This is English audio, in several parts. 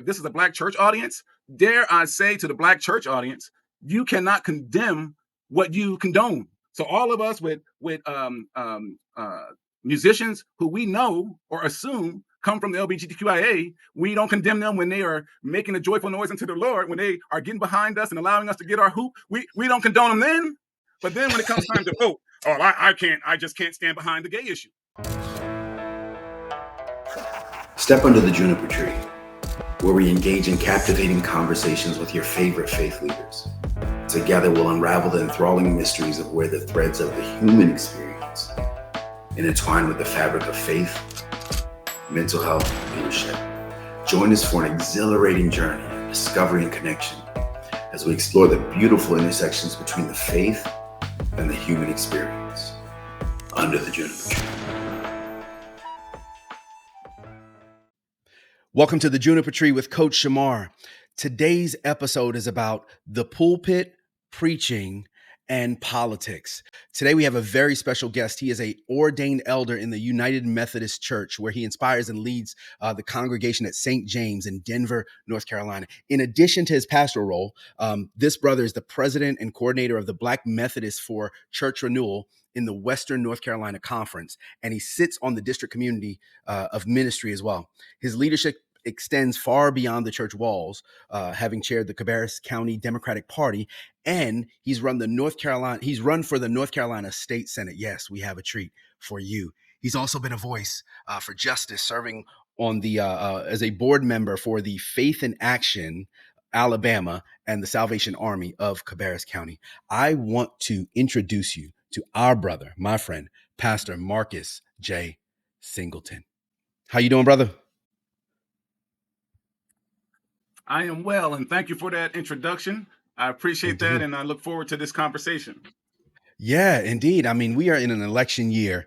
if this is a Black church audience, dare I say to the Black church audience, you cannot condemn what you condone. So all of us with musicians who we know or assume come from the LGBTQIA, we don't condemn them when they are making a joyful noise unto the Lord, when they are getting behind us and allowing us to get our hoop. We don't condone them then. But then when it comes time to vote, I just can't stand behind the gay issue. Step under the juniper tree, where we engage in captivating conversations with your favorite faith leaders. Together, we'll unravel the enthralling mysteries of where the threads of the human experience intertwine with the fabric of faith, mental health, and leadership. Join us for an exhilarating journey of discovery and connection as we explore the beautiful intersections between the faith and the human experience under the juniper tree. Welcome to the Juniper Tree with Coach Shamar. Today's episode is about the pulpit, preaching, and politics. Today we have a very special guest. He is an ordained elder in the United Methodist Church, where he inspires and leads the congregation at St. James in Denver, North Carolina. In addition to his pastoral role, this brother is the president and coordinator of the Black Methodists for Church Renewal in the Western North Carolina Conference, and he sits on the district community of ministry as well. His leadership extends far beyond the church walls, having chaired the Cabarrus County Democratic Party, and he's run for the North Carolina State Senate. Yes, we have a treat for you. He's also been a voice for justice, serving on the as a board member for the Faith in Action Alabama and the Salvation Army of Cabarrus County. I want to introduce you to our brother, my friend, Pastor Marcus J. Singleton. How you doing, brother? I am well, and thank you for that introduction. I appreciate that, and I look forward to this conversation. Yeah, indeed. I mean, we are in an election year,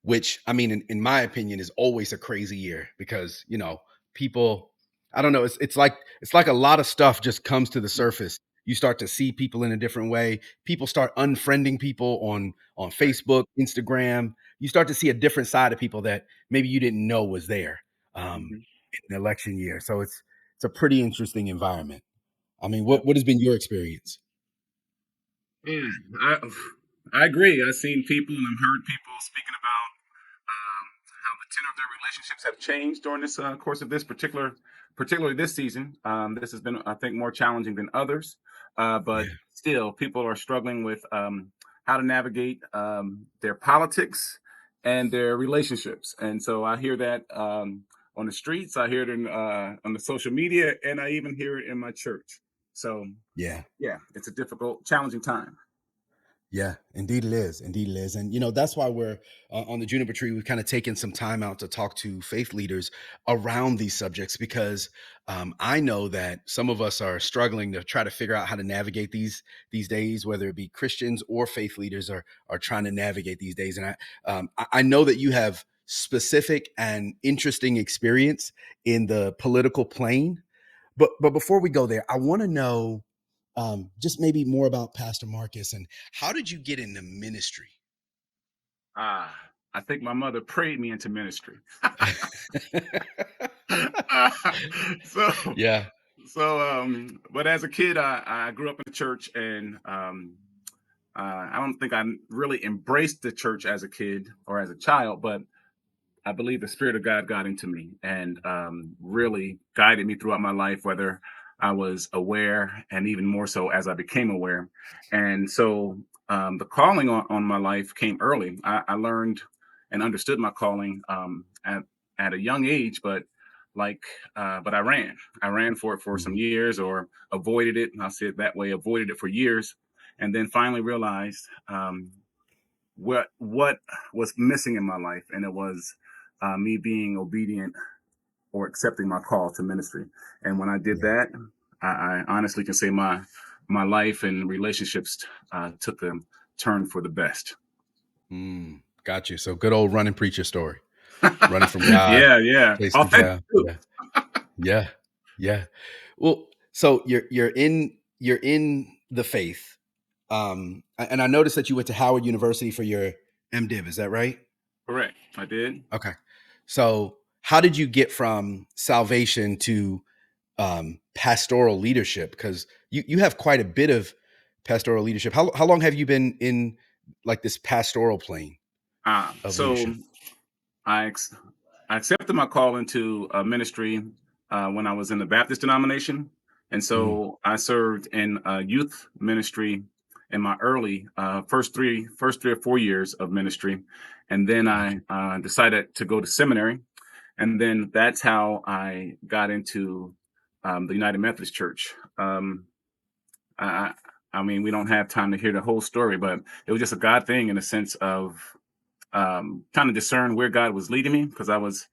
which, I mean, in my opinion, is always a crazy year because, you know, people, I don't know, it's like a lot of stuff just comes to the surface. You start to see people in a different way. People start unfriending people on Facebook, Instagram. You start to see a different side of people that maybe you didn't know was there in the election year. So it's a pretty interesting environment. I mean, what has been your experience? Yeah, I agree. I've seen people and I've heard people speaking about how the tenor of their relationships have changed during this course of this particularly this season. This has been, I think, more challenging than others, but still, people are struggling with how to navigate their politics and their relationships. And so I hear that on the streets, I hear it on the social media, and I even hear it in my church. So yeah, it's a difficult, challenging time. Yeah, indeed it is. Indeed it is. And, you know, that's why we're on the Juniper Tree. We've kind of taken some time out to talk to faith leaders around these subjects because I know that some of us are struggling to try to figure out how to navigate these days, whether it be Christians or faith leaders are trying to navigate these days. And I know that you have specific and interesting experience in the political plane. But before we go there, I want to know just maybe more about Pastor Marcus and how did you get into ministry? I think my mother prayed me into ministry. But as a kid, I grew up in the church, and I don't think I really embraced the church as a kid or as a child, but I believe the Spirit of God got into me and really guided me throughout my life, whether I was aware and even more so as I became aware. And so the calling on my life came early. I learned and understood my calling at a young age, but I ran for it for some years, or avoided it. I'll say it that way, avoided it for years, and then finally realized what was missing in my life, and it was me being obedient or accepting my call to ministry. And when I did that, I honestly can say my life and relationships took a turn for the best. Got you. So good old running preacher story. Running from God. Yeah. Authentic. Yeah. Well, so you're in the faith. And I noticed that you went to Howard University for your MDiv. Is that right? Correct. I did. Okay. So how did you get from salvation to pastoral leadership, because you have quite a bit of pastoral leadership. How long have you been in like this pastoral plane of So leadership? I accepted my call into ministry when I was in the Baptist denomination, and Mm, so I served in youth ministry in my early first 3 or 4 years of ministry, and then I gotcha. decided to go to seminary, and then that's how I got into the United Methodist Church. I, I mean, we don't have time to hear the whole story, but it was just a God thing in the sense of trying to discern where God was leading me, because I was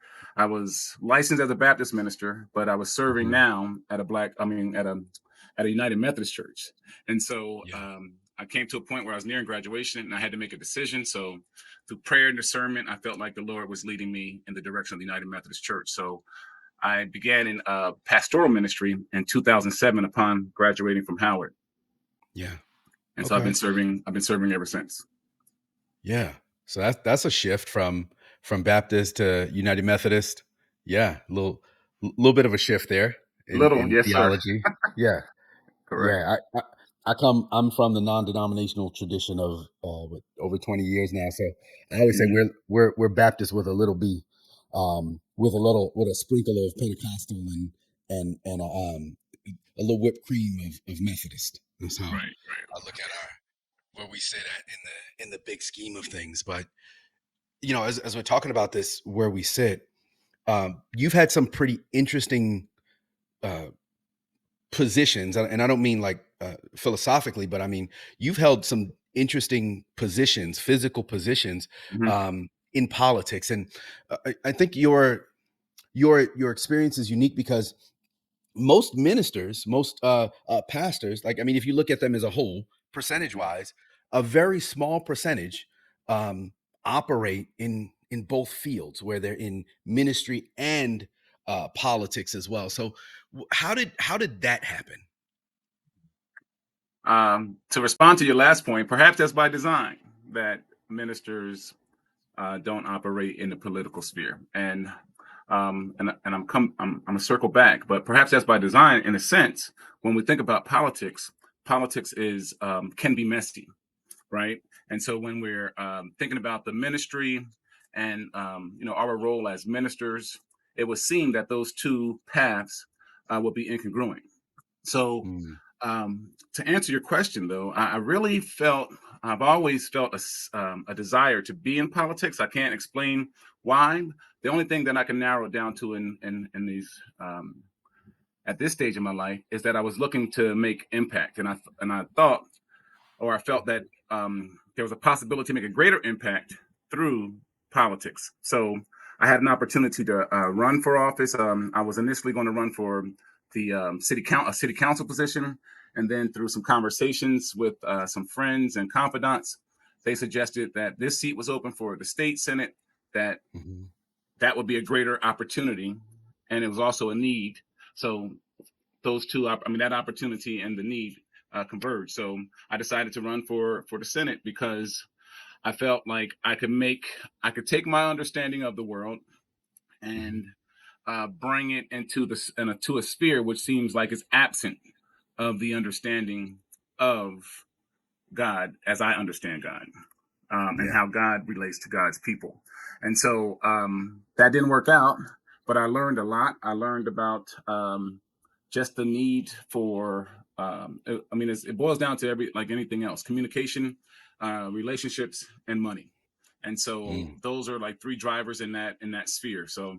licensed as a Baptist minister, but I was serving Mhm. now at a United Methodist church, and so Yeah. I came to a point where I was nearing graduation and I had to make a decision. So through prayer and discernment, I felt like the Lord was leading me in the direction of the United Methodist Church. So I began in pastoral ministry in 2007 upon graduating from Howard, Yeah. and so I've been Okay. serving. I've been serving ever since. Yeah. So that's a shift from Baptist to United Methodist. Yeah, little bit of a shift there Little, in yes, sir. theology. Yeah. Correct. Yeah, I'm from the non-denominational tradition of with over 20 years now. So I always say Mhm. we're Baptist with a little B, with a sprinkle of Pentecostal and a little whipped cream of Methodist. That's how Right. I look at our where we sit at in the big scheme of things. But you know, as we're talking about this, where we sit, you've had some pretty interesting uh, positions, and I don't mean like philosophically, but I mean you've held some interesting positions, physical positions, Mhm. in politics, and I think your experience is unique because most ministers, most pastors, like I mean, if you look at them as a whole, percentage wise, a very small percentage um, operate in both fields, where they're in ministry and politics as well. So, how did that happen? To respond to your last point, perhaps that's by design that ministers don't operate in the political sphere, and I'm a circle back, but perhaps that's by design in a sense. When we think about politics, politics is can be messy, right? And so when we're thinking about the ministry and our role as ministers, it would seem that those two paths would be incongruent. So, Mm, to answer your question, though, I really I've always felt a desire to be in politics. I can't explain why. The only thing that I can narrow it down to in these at this stage in my life is that I was looking to make impact, and I thought, or I felt that there was a possibility to make a greater impact through politics. So I had an opportunity to run for office. I was initially going to run for the a city council position, and then through some conversations with some friends and confidants, they suggested that this seat was open for the state senate. That mhm. that would be a greater opportunity, and it was also a need. So those two, I mean, that opportunity and the need converge. So I decided to run for the Senate because I felt like I could take my understanding of the world Mhm. and bring it to a sphere which seems like it's absent of the understanding of God as I understand God, and Yeah. how God relates to God's people. And so that didn't work out, but I learned a lot. I learned about just the need for, I mean, it boils down to like anything else: communication, relationships, and money. And so Mm, those are like three drivers in that sphere. So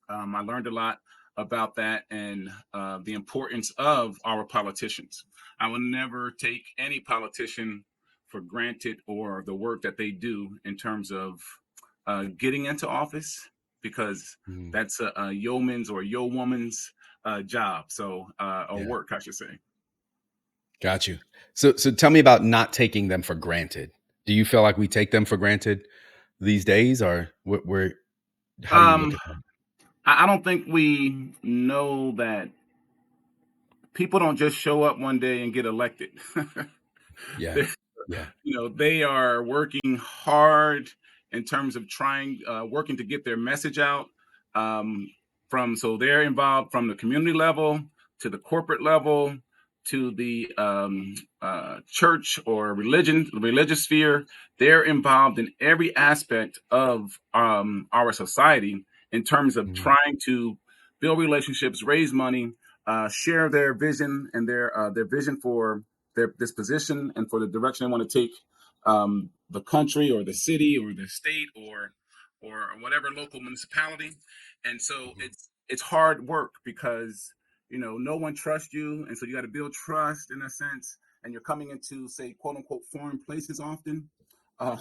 I learned a lot about that and the importance of our politicians. I will never take any politician for granted or the work that they do in terms of getting into office, because mm. that's a yeoman's or yo woman's job. So, or Yeah. work, I should say. Got you. So tell me about not taking them for granted. Do you feel like we take them for granted these days, or how do you look Um, at them? I don't think we know that people don't just show up one day and get elected. Yeah. They- Yeah. they are working hard in terms of working to get their message out. Um, so they're involved from the community level to the corporate level to the church or religious sphere. They're involved in every aspect of our society in terms of Mhm. trying to build relationships, raise money, share their vision and their vision for this position and for the direction they want to take the country or the city or the state or whatever local municipality. And so Mhm. it's hard work because no one trusts you, and so you got to build trust in a sense. And you're coming into, say, quote unquote, foreign places often. Uh,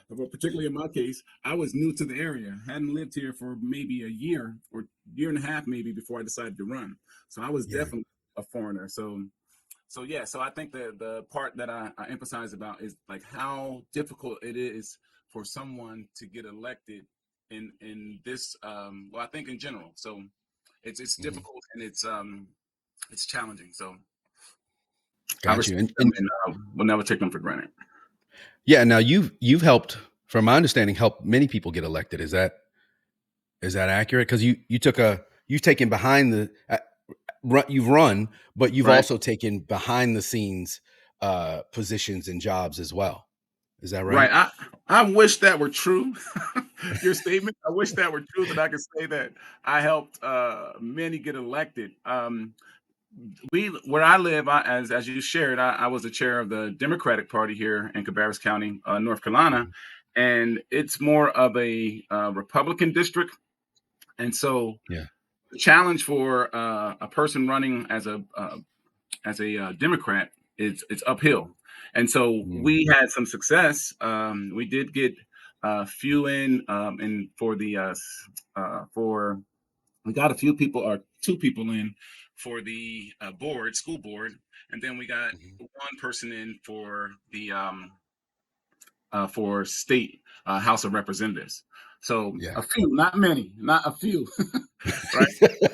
but particularly in my case, I was new to the area, hadn't lived here for maybe a year or year and a half, maybe before I decided to run. So I was Yeah. definitely a foreigner. So yeah, so I think the part that I emphasize about is like how difficult it is for someone to get elected in this well, I think in general. So it's Mhm. difficult and it's challenging. So I Got you. respect them And and will never take them for granted. yeah, now you've helped, from my understanding, help many people get elected. Is that accurate? Because you've taken behind the you've run, but you've Right. also taken behind the scenes positions and jobs as well. Is that Right. right? I wish that were true. Your statement. I wish that were true that I could say that I helped many get elected. Where I live, as you shared, I was the chair of the Democratic Party here in Cabarrus County, North Carolina, Mhm. and it's more of a Republican district. And so Yeah. the challenge for a person running as a Democrat is it's uphill. And so Mhm. we had some success. We did get few in, and for the for we got a few people or two people in for the school board, and then we got Mhm. one person in for state House of Representatives. So Yeah. a few, not many, not a few, right?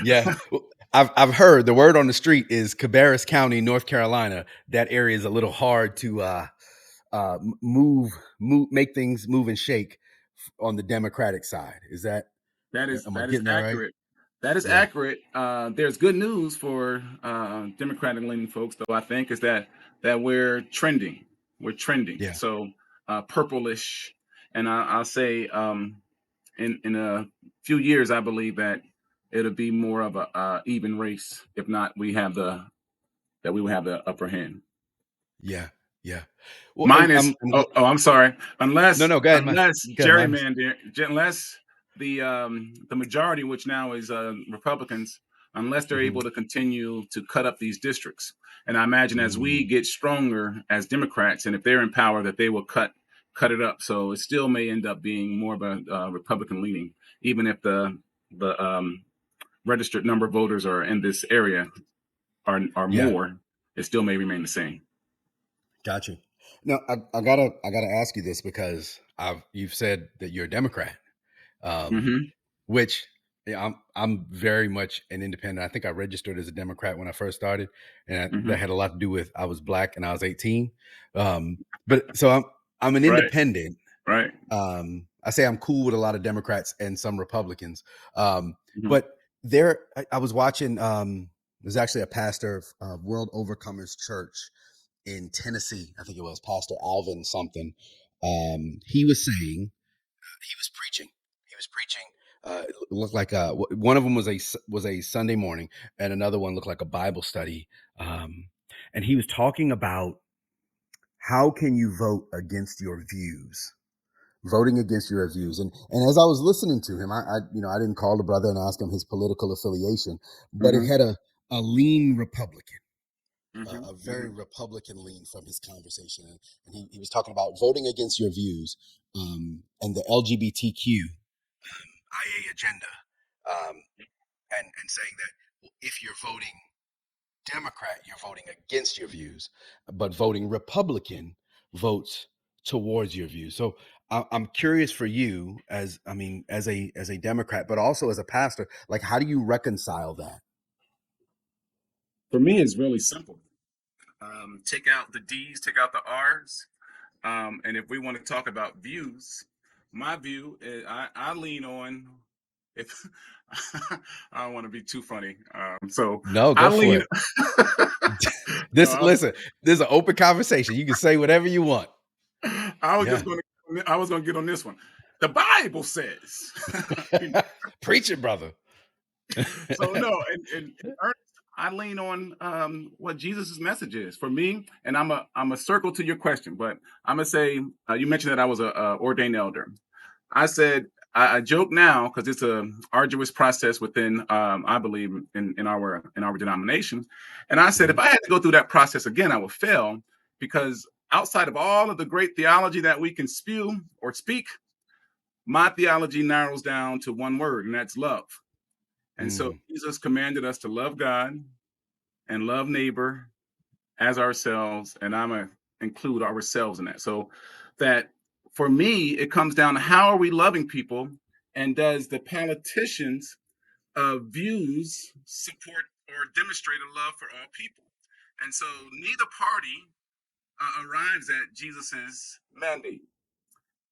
Yeah. Well, I've heard the word on the street is Cabarrus County, North Carolina. That area is a little hard to make things move and shake on the Democratic side. Am I That is getting that right? accurate. That is Yeah. accurate. There's good news for Democratic leaning folks, though. I think is that we're trending. We're trending. Yeah. So purplish, and I'll say in a few years, I believe that it'll be more of a even race. If not, we will have the upper hand. Yeah. Yeah. Well, Mine is I'm I'm sorry. no, Unless no, go ahead, go ahead, minus. unless the majority, which now is Republicans, unless they're Mhm. able to continue to cut up these districts. And I imagine as we Mm. get stronger as Democrats, and if they're in power, that they will cut it up. So it still may end up being more of a Republican leaning, even if the registered number of voters are in this area are Yeah. more. It still may remain the same. Got you. No, I gotta ask you this because you've said that you're a Democrat, um, Hmm. which yeah, I'm very much an independent. I think I registered as a Democrat when I first started, and that Hmm. had a lot to do with I was black and I was 18. But so I'm an Right. independent. Right. I say I'm cool with a lot of Democrats and some Republicans. Hmm. But I was watching. There's actually a pastor of World Overcomers Church in Tennessee. I think it was Pastor Alvin something. He was saying he was preaching. He was preaching. It looked like one of them was a Sunday morning, and another one looked like a Bible study. And he was talking about how can you vote against your views, voting against your views. And as I was listening to him, I didn't call the brother and ask him his political affiliation, but it Hmm. had a lean Republican. Hmm. A very Hmm. Republican lean from his conversation. And he was talking about voting against your views and the LGBTQ IA agenda, um, and saying that if you're voting Democrat, you're voting against your views, but voting Republican votes towards your views. So I'm curious for you, as a Democrat, but also as a pastor, like how do you reconcile that? For me, it's really simple. Take out the D's, take out the R's, and if we want to talk about views, my view is I lean on. if I don't want to be too funny, so No, I go for lean. it. No, Listen, this is an open conversation. You can say whatever you want. I was Yeah. just going to. I was going to get on this one. The Bible says. You know, Preach it, brother. so no, and earnest, I lean on what Jesus' message is for me, and I'm a circle to your question, but I'm gonna say you mentioned that I was a ordained elder. I said I joke now because it's a arduous process within I believe in our denomination, and I said if Mhm. I had to go through that process again, I would fail because outside of all of the great theology that we can spew or speak, my theology narrows down to one word, and that's love. And so Mm, Jesus commanded us to love God and love neighbor as ourselves, and I'm gonna include ourselves in that. So that for me, it comes down to how are we loving people, and does the politicians' views support or demonstrate a love for all people? And so neither party arrives at Jesus's mandate,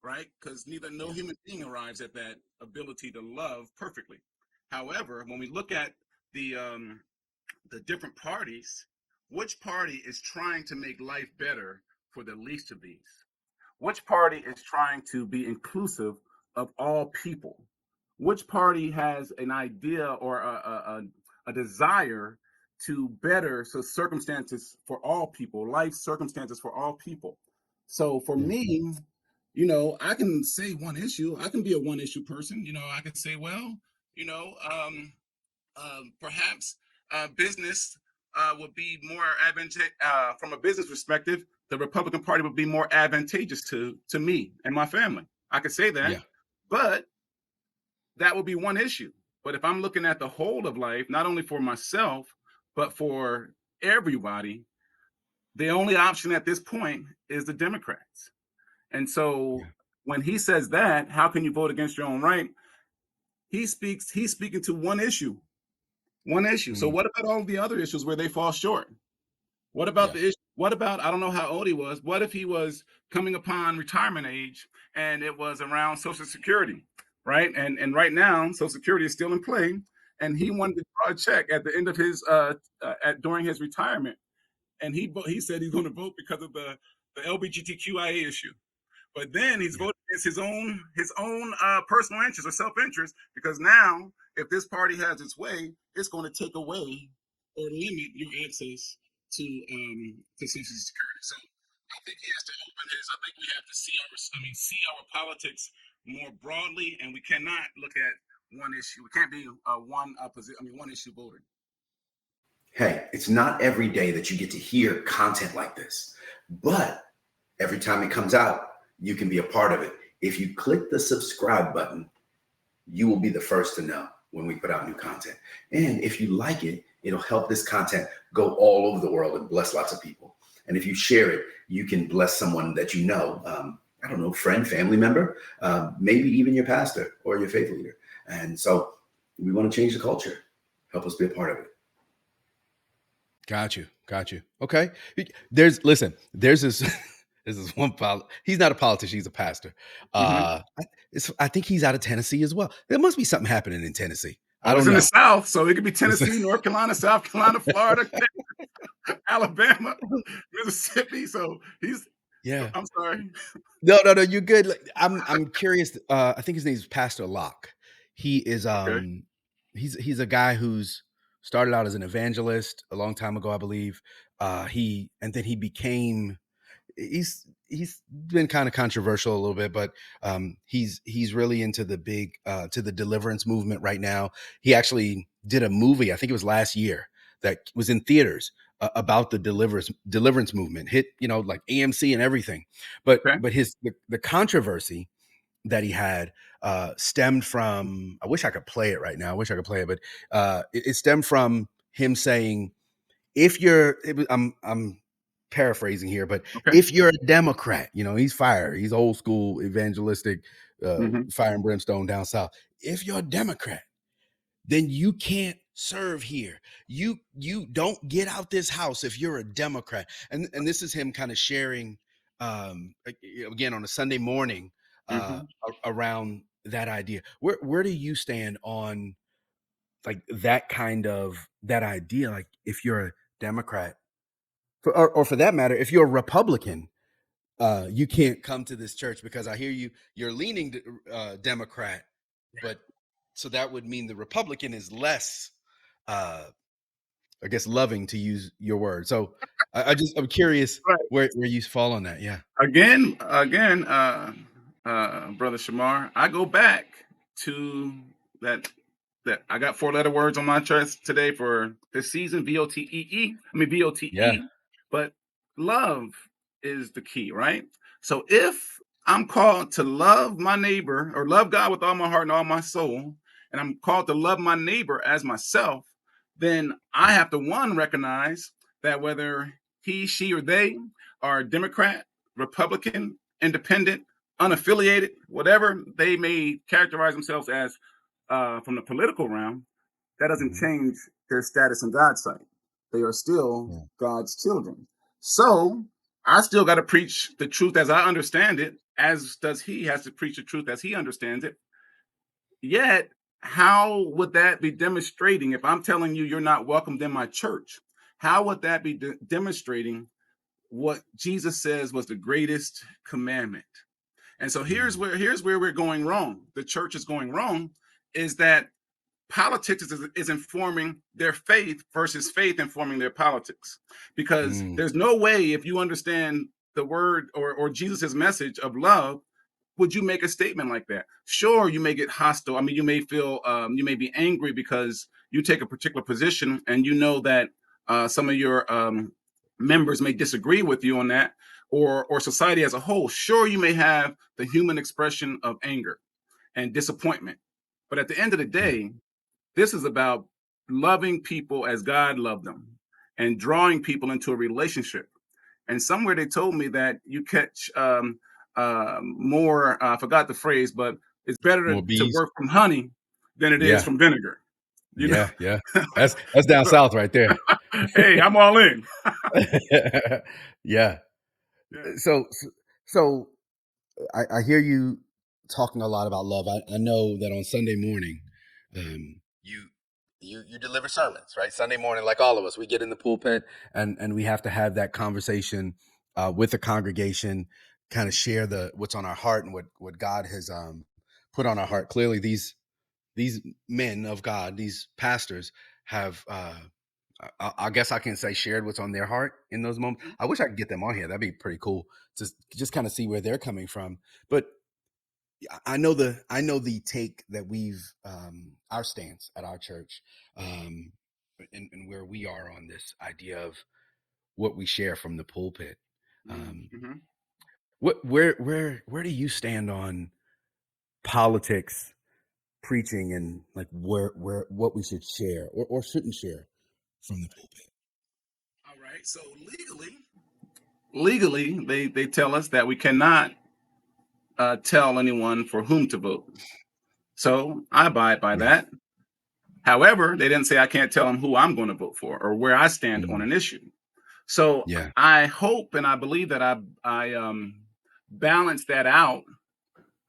right? Because no human being arrives at that ability to love perfectly. However, when we look at the um, the different parties, which party is trying to make life better for the least of these? Which party is trying to be inclusive of all people? Which party has an idea or a desire to better so circumstances for all people, life circumstances for all people? So for mm, me, I can say one issue. I can be a one issue person. I can say, well, you know, perhaps business would be more advantageous from a business perspective. The Republican Party would be more advantageous to me and my family. I could say that, yeah. but that would be one issue. But if I'm looking at the whole of life, not only for myself but for everybody, the only option at this point is the Democrats. And so Yeah. when he says that, how can you vote against your own right? He's speaking to one issue. One issue. So Mm, what about all the other issues where they fall short? What about yeah. the issue? What about, I don't know how old he was. What if he was coming upon retirement age and it was around Social Security, right? And right now, Social Security is still in play, and he wanted to draw a check at the end of his during his retirement, and he said he's going to vote because of the LGBTQIA issue. But then he's Yeah. voting against his own personal interest or self interest because now, if this party has its way, it's going to take away or limit your access to Social Security. So I think he has to open his. I think we have to see our politics more broadly, and we cannot look at one issue. We can't be one issue voter. Hey, it's not every day that you get to hear content like this, but every time it comes out, you can be a part of it. If you click the subscribe button, you will be the first to know when we put out new content. And if you like it, it'll help this content go all over the world and bless lots of people. And if you share it, you can bless someone that you know, I don't know, friend, family member, maybe even your pastor or your faith leader. And so we want to change the culture. Help us be a part of it. Got you. Got you. Okay. There's there's this there's this one he's not a politician, he's a pastor. Mm-hmm. I think he's out of Tennessee as well. There must be something happening in Tennessee. I Oh, it's don't in the know. South, so it could be Tennessee, North Carolina, South Carolina, Florida, Alabama, Mississippi. So he's. Yeah. I'm sorry. No, you're good. Like, I'm curious. I think his name is Pastor Locke. He is Okay. he's a guy who's started out as an evangelist a long time ago, I believe. He became he's been kind of controversial a little bit, but he's really into the big to the deliverance movement right now. He actually did a movie, I think it was last year, that was in theaters about the deliverance movement, hit like AMC and everything. But Okay. the controversy that he had stemmed from, I wish I could play it right now. I wish I could play it, but it stemmed from him saying, if you're I'm paraphrasing here, but Okay. if you're a Democrat, he's fire, he's old school evangelistic, Mm-hmm. fire and brimstone down south. If you're a Democrat, then you can't serve here. You don't get out this house if you're a Democrat. And this is him kind of sharing again on a Sunday morning Mm-hmm. around that idea. Where do you stand on like that idea? Like if you're a Democrat, or for that matter, if you're a Republican, you can't come to this church because I hear you're leaning Democrat, but so that would mean the Republican is less, I guess, loving, to use your word. So I'm curious Right. where you fall on that. Yeah. Again, brother Shamar, I go back to that I got 4-letter words on my chest today for this season. VOTEE. I mean Yeah. VOTE. But love is the key, right? So if I'm called to love my neighbor or love God with all my heart and all my soul, and I'm called to love my neighbor as myself, then I have to recognize that whether he, she, or they are Democrat, Republican, independent, unaffiliated, whatever they may characterize themselves as from the political realm, that doesn't Mhm. change their status in God's sight. They are still Yeah. God's children. So I still got to preach the truth as I understand it, as does he has to preach the truth as he understands it. Yet, how would that be demonstrating if I'm telling you you're not welcomed in my church? How would that be demonstrating what Jesus says was the greatest commandment? And so Mm. here's where we're going wrong. The church is going wrong, is that politics is informing their faith versus faith informing their politics. Because Mm. there's no way, if you understand the word or Jesus's message of love, would you make a statement like that? Sure, you may get hostile. I mean, you may feel, you may be angry because you take a particular position and you know that some of your members may disagree with you on that, or society as a whole. Sure, you may have the human expression of anger and disappointment, but at the end of the Yeah. day, this is about loving people as God loved them and drawing people into a relationship. And somewhere they told me that you catch more, I forgot the phrase, but it's better More to bees. work from honey than it is Yeah. from vinegar, you know? Yeah. Yeah. That's down So, south right there. hey, I'm all in. Yeah. Yeah. So I hear you talking a lot about love. I know that on Sunday morning, you you deliver sermons, right? Sunday morning, like all of us, we get in the pulpit and we have to have that conversation with the congregation, kind of share what's on our heart and what God has put on our heart. Clearly, these men of God, these pastors, have I guess I can say shared what's on their heart in those moments. I wish I could get them on here. That'd be pretty cool to just kind of see where they're coming from. But I know the take that we've our stance at our church, and where we are on this idea of what we share from the pulpit. Um, Mm-hmm. where do you stand on politics, preaching, and like where what we should share or shouldn't share from the pulpit? All right. So legally, they tell us that we cannot tell anyone for whom to vote. So I abide by Yeah. that. However, they didn't say I can't tell them who I'm going to vote for or where I stand on Mm, an issue. So yeah. I hope and I believe that I balance that out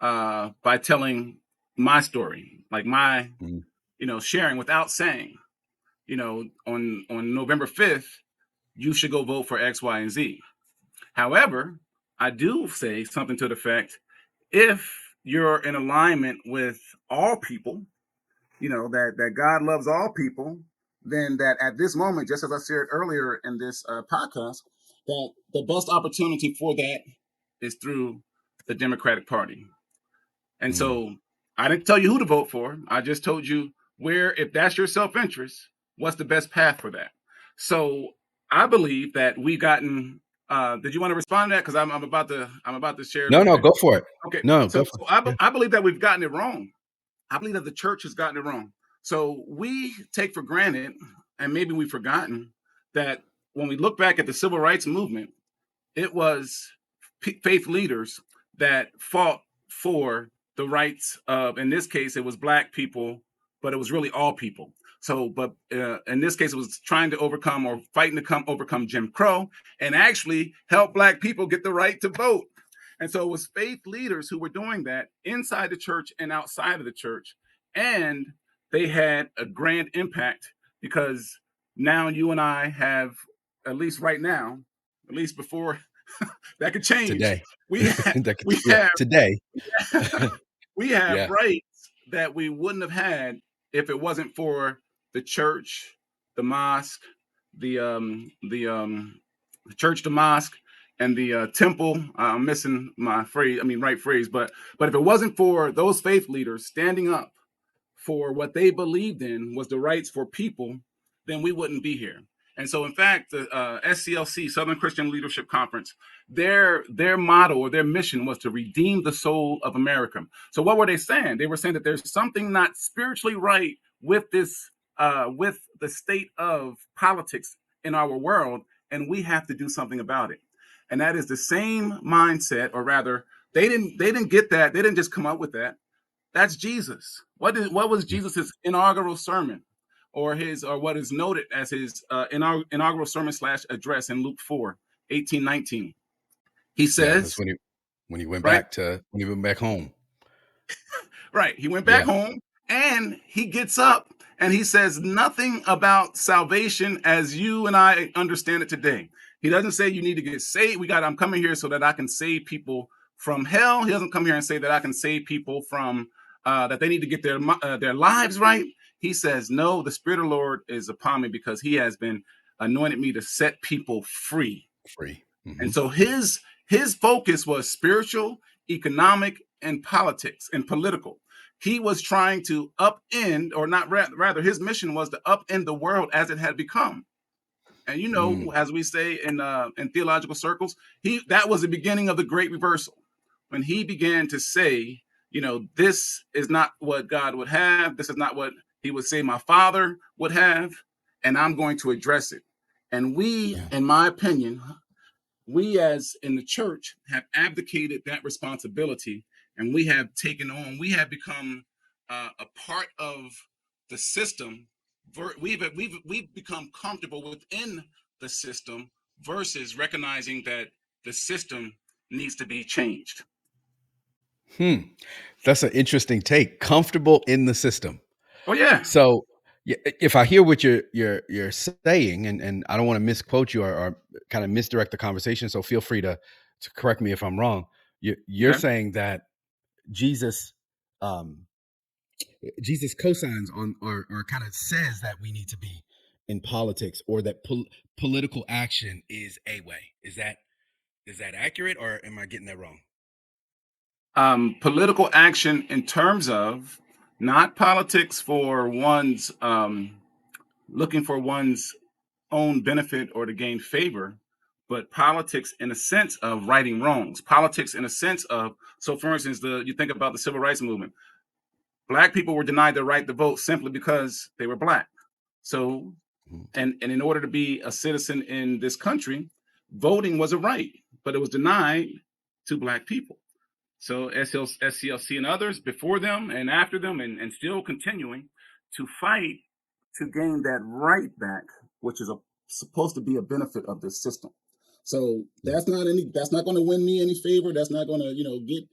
by telling my story, like my Mm, sharing without saying, on November 5th, you should go vote for X, Y, and Z. However, I do say something to the effect, if you're in alignment with all people, that God loves all people, then that at this moment, just as I shared earlier in this podcast, that the best opportunity for that is through the Democratic Party. And mm. so I didn't tell you who to vote for. I just told you where, if that's your self-interest, what's the best path for that. So I believe that we've gotten. Did you want to respond to that? Because I'm about to share No, no, something. go for it. Okay, No, go so for so it. I, Yeah. I believe that we've gotten it wrong. I believe that the church has gotten it wrong. So we take for granted, and maybe we've forgotten, that when we look back at the civil rights movement, it was faith leaders that fought for the rights of, in this case, it was Black people, but it was really all people. So, but in this case, it was trying to overcome or fighting to overcome Jim Crow and actually help Black people get the right to vote. And so it was faith leaders who were doing that inside the church and outside of the church. And they had a grand impact because now you and I have, at least right now, at least before that could change, Today. we have, we Yeah, have today. we have Yeah. rights that we wouldn't have had if it wasn't for the church, the mosque, the church, the mosque, and the temple. I'm missing my phrase. I mean, right phrase. But if it wasn't for those faith leaders standing up for what they believed in was the rights for people, then we wouldn't be here. And so, in fact, the SCLC, Southern Christian Leadership Conference, their motto or their mission was to redeem the soul of America. So, what were they saying? They were saying that there's something not spiritually right with this, with the state of politics in our world, and we have to do something about it. And that is the same mindset, or rather, they didn't get that. They didn't just come up with that. That's Jesus. What was Jesus's inaugural sermon, or what is noted as his inaugural sermon / address in Luke 4:18-19? He Yeah, that's says, when he went right, back home. right. He went back Yeah. home and he gets up and he says nothing about salvation as you and I understand it today. He doesn't say you need to get saved. I'm coming here so that I can save people from hell. He doesn't come here and say that I can save people from that they need to get their lives right. He says, no, the Spirit of the Lord is upon me because he has been anointed me to set people free. Free. And so his focus was spiritual, economic, and politics and political. He was trying to upend, or not rather, his mission was to upend the world as it had become. And as we say in theological circles, that was the beginning of the Great Reversal, when he began to say, this is not what God would have. This is not what he would say my Father would have, and I'm going to address it. And Yeah. in my opinion, we as in the church have abdicated that responsibility, and we have become a part of the system. We've become comfortable within the system versus recognizing that the system needs to be changed. That's an interesting take. Comfortable in the system. Oh yeah. So if I hear what you're saying, and I don't want to misquote you or kind of misdirect the conversation, so feel free to correct me if I'm wrong. You're Okay. saying that Jesus um, Jesus cosigns on or kind of says that we need to be in politics, or that political action is a way. Is that accurate, or am I getting that wrong? Political action in terms of not politics for one's looking for one's own benefit or to gain favor, but politics in a sense of righting wrongs. Politics in a sense of, so for instance, you think about the civil rights movement. Black people were denied the right to vote simply because they were Black. So, and in order to be a citizen in this country, voting was a right, but it was denied to Black people. So SCLC and others before them and after them, and still continuing to fight to gain that right back, which is supposed to be a benefit of this system. So Yeah. that's not going to win me any favor. That's not going to get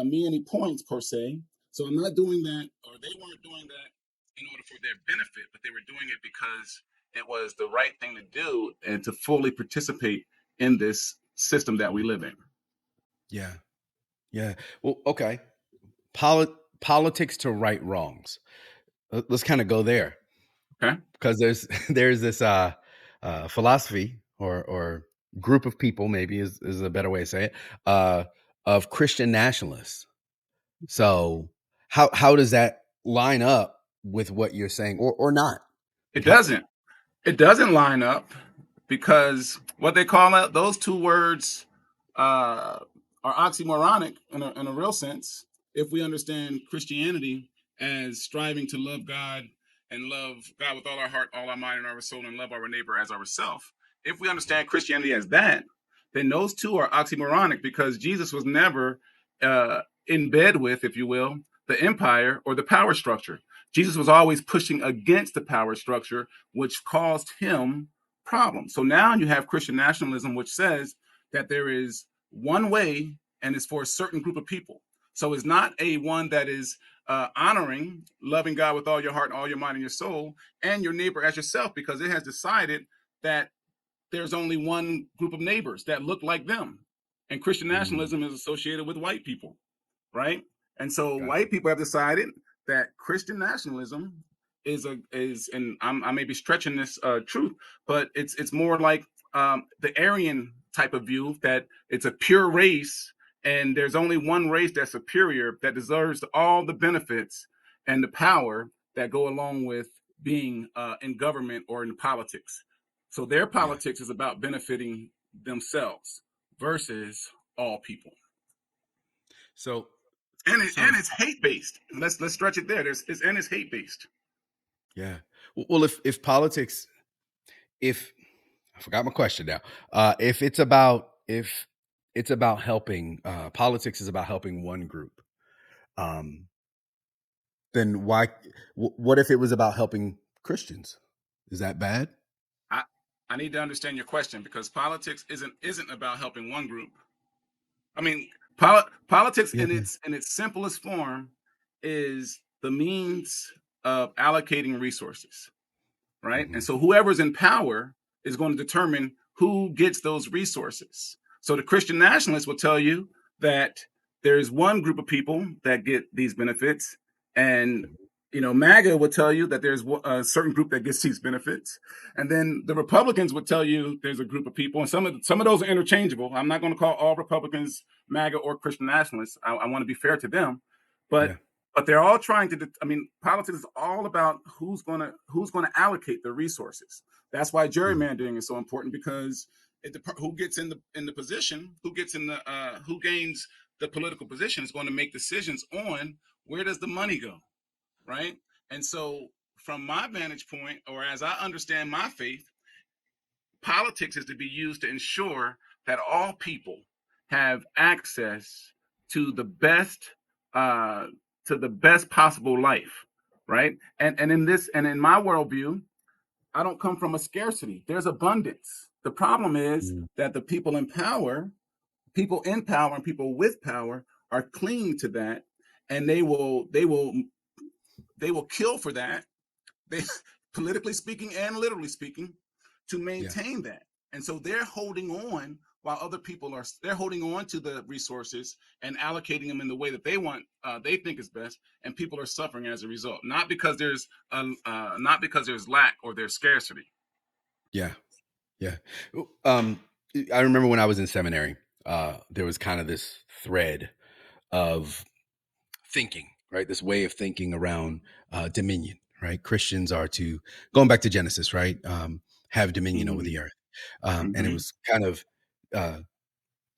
me any points per se. So I'm not doing that, or they weren't doing that in order for their benefit, but they were doing it because it was the right thing to do and to fully participate in this system that we live in. Yeah. Yeah. Well, okay. Politics to right wrongs. Let's kind of go there, Okay. because there's this philosophy or group of people, maybe is a better way to say it, of Christian nationalists. So how does that line up with what you're saying, or not? It How, doesn't. It doesn't line up because what they call it, those two words are oxymoronic in a real sense. If we understand Christianity as striving to love God and love God with all our heart, all our mind, and our soul, and love our neighbor as ourselves, if we understand Christianity as that, then those two are oxymoronic because Jesus was never in bed with, if you will, the empire or the power structure. Jesus was always pushing against the power structure, which caused him problems. So now you have Christian nationalism, which says that there is one way and it's for a certain group of people. So it's not a one that is honoring, loving God with all your heart, all your mind, and your soul, and your neighbor as yourself, because it has decided that there's only one group of neighbors that look like them. And Christian Mm, nationalism is associated with white people, right? And so gotcha. white people have decided that Christian nationalism and I may be stretching this truth, but it's more like the Aryan type of view, that it's a pure race and there's only one race that's superior, that deserves all the benefits and the power that go along with being in government or in politics. So their Yeah. politics is about benefiting themselves versus all people. So, And so it's hate based. Let's stretch it there. It's hate based. yeah. Well, if politics, if I forgot my question now, if it's about helping, politics is about helping one group, um, then why? What if it was about helping Christians? Is that bad? I I need to understand your question, because politics isn't about helping one group. I mean, politics Yeah. in its simplest form is the means of allocating resources, right? And Hmm. so whoever's in power is going to determine who gets those resources. So the Christian nationalists will tell you that there's one group of people that get these benefits, and MAGA would tell you that there's a certain group that gets these benefits, and then the Republicans would tell you there's a group of people, and some of those are interchangeable. I'm not going to call all Republicans MAGA or Christian nationalists. I want to be fair to them, but Yeah. they're all trying to. I mean, politics is all about who's gonna allocate the resources. That's why Mhm. gerrymandering is so important, because who gets in the position, who gains the political position, is going to make decisions on where does the money go, right? And so, from my vantage point, or as I understand my faith, politics is to be used to ensure that all people have access to the best uh, possible life, right? And in my worldview, I don't come from a scarcity. There's abundance. The problem is Mm. that the people in power, and people with power are clinging to that, and they will kill for that, they politically speaking and literally speaking, to Yeah. maintain that. And so they're holding on, while other people are they're holding on to the resources and allocating them in the way that they think is best, and people are suffering as a result, not because there's lack or there's scarcity. Yeah. Yeah. Um, I remember when I was in seminary, there was kind of this thread of thinking, right? This way of thinking around dominion, right? Christians are to, going back to Genesis, right? Have dominion over Mm-hmm. the earth. And it Mm-hmm. was kind of uh,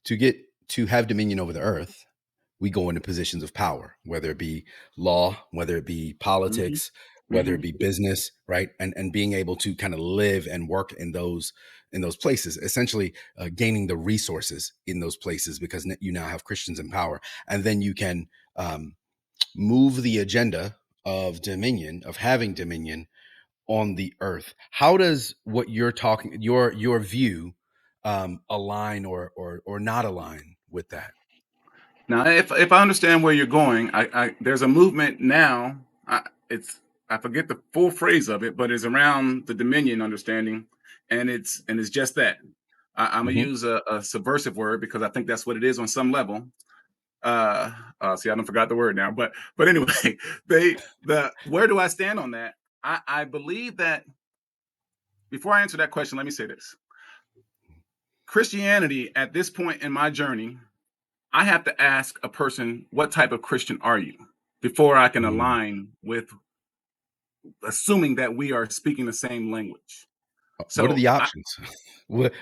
to get to have dominion over the earth, we go into positions of power, whether it be law, whether it be Mm-hmm. politics, whether Mm-hmm. it be business, right? And being able to kind of live and work in those places, essentially gaining the resources in those places, because you now have Christians in power, and then you can um, move the agenda of dominion, of having dominion on the earth. How does what you're talking, your view, align or not align with that? Now, if I understand where you're going, there's a movement now. I forget the full phrase of it, but it's around the dominion understanding, and it's just that. I'm gonna Hmm. use a subversive word, because I think that's what it is on some level. See, I don't forgot the word now, but anyway, the where do I stand on that? I believe that, before I answer that question, let me say this: Christianity, at this point in my journey, I have to ask a person, what type of Christian are you, before I can Mm. align with assuming that we are speaking the same language. What are So, the options?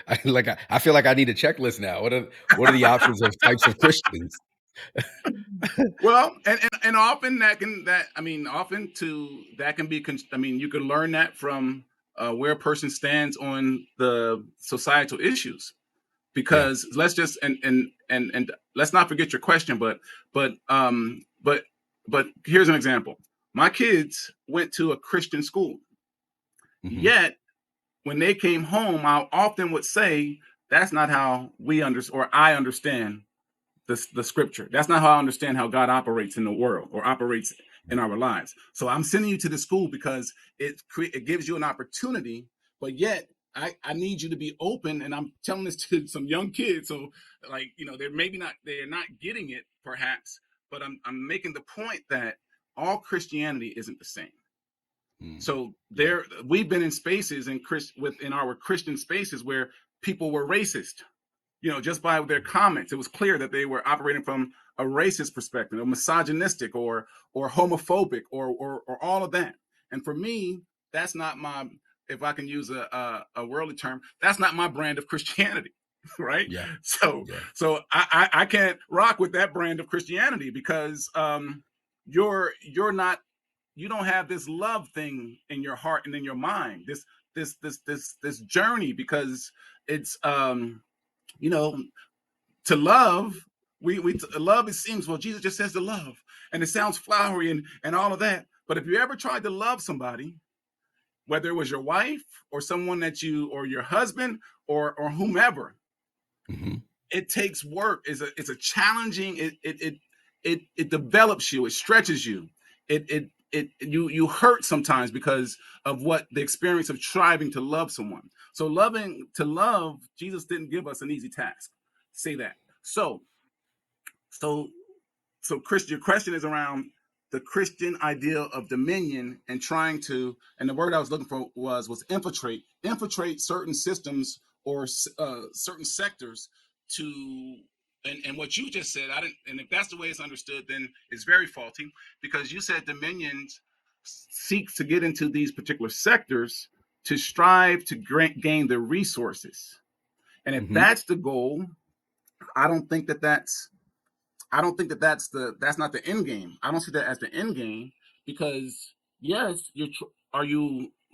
I feel like I need a checklist now. What are the options of types of Christians? well, and often often that can be, you can learn that from where a person stands on the societal issues. Yeah. Because let's just and let's not forget your question, but um but but here's an example. My kids went to a Christian school, Hmm. yet when they came home, I often would say, that's not how we or I understand the scripture. That's not how I understand how God operates in the world or operates in our lives. So I'm sending you to the school because it gives you an opportunity, but yet I need you to be open. And I'm telling this to some young kids. So like, they're not getting it perhaps, but I'm making the point that all Christianity isn't the same. So we've been in spaces within our Christian spaces where people were racist, just by their comments. It was clear that they were operating from a racist perspective, or misogynistic, or homophobic, or all of that. And for me, that's not my, if I can use a worldly term, that's not my brand of Christianity, right? Yeah. So Yeah. so I can't rock with that brand of Christianity because you're not, you don't have this love thing in your heart and in your mind, this journey, because it's to love, we love, it seems, well, Jesus just says to love, and it sounds flowery and all of that. But if you ever tried to love somebody, whether it was your wife or someone or your husband or whomever, it takes work. It's a challenging, it develops you, it stretches you, you hurt sometimes because of what the experience of striving to love someone. So to love, Jesus didn't give us an easy task. Say that. So Chris, your question is around the Christian ideal of dominion and trying to, and the word I was looking for was infiltrate certain systems or certain sectors to, and what you just said, and if that's the way it's understood, then it's very faulty, because you said dominion seeks to get into these particular sectors to strive to gain the resources. And if that's the goal, I don't think that that's that's not the end game. I don't see that as the end game, because yes,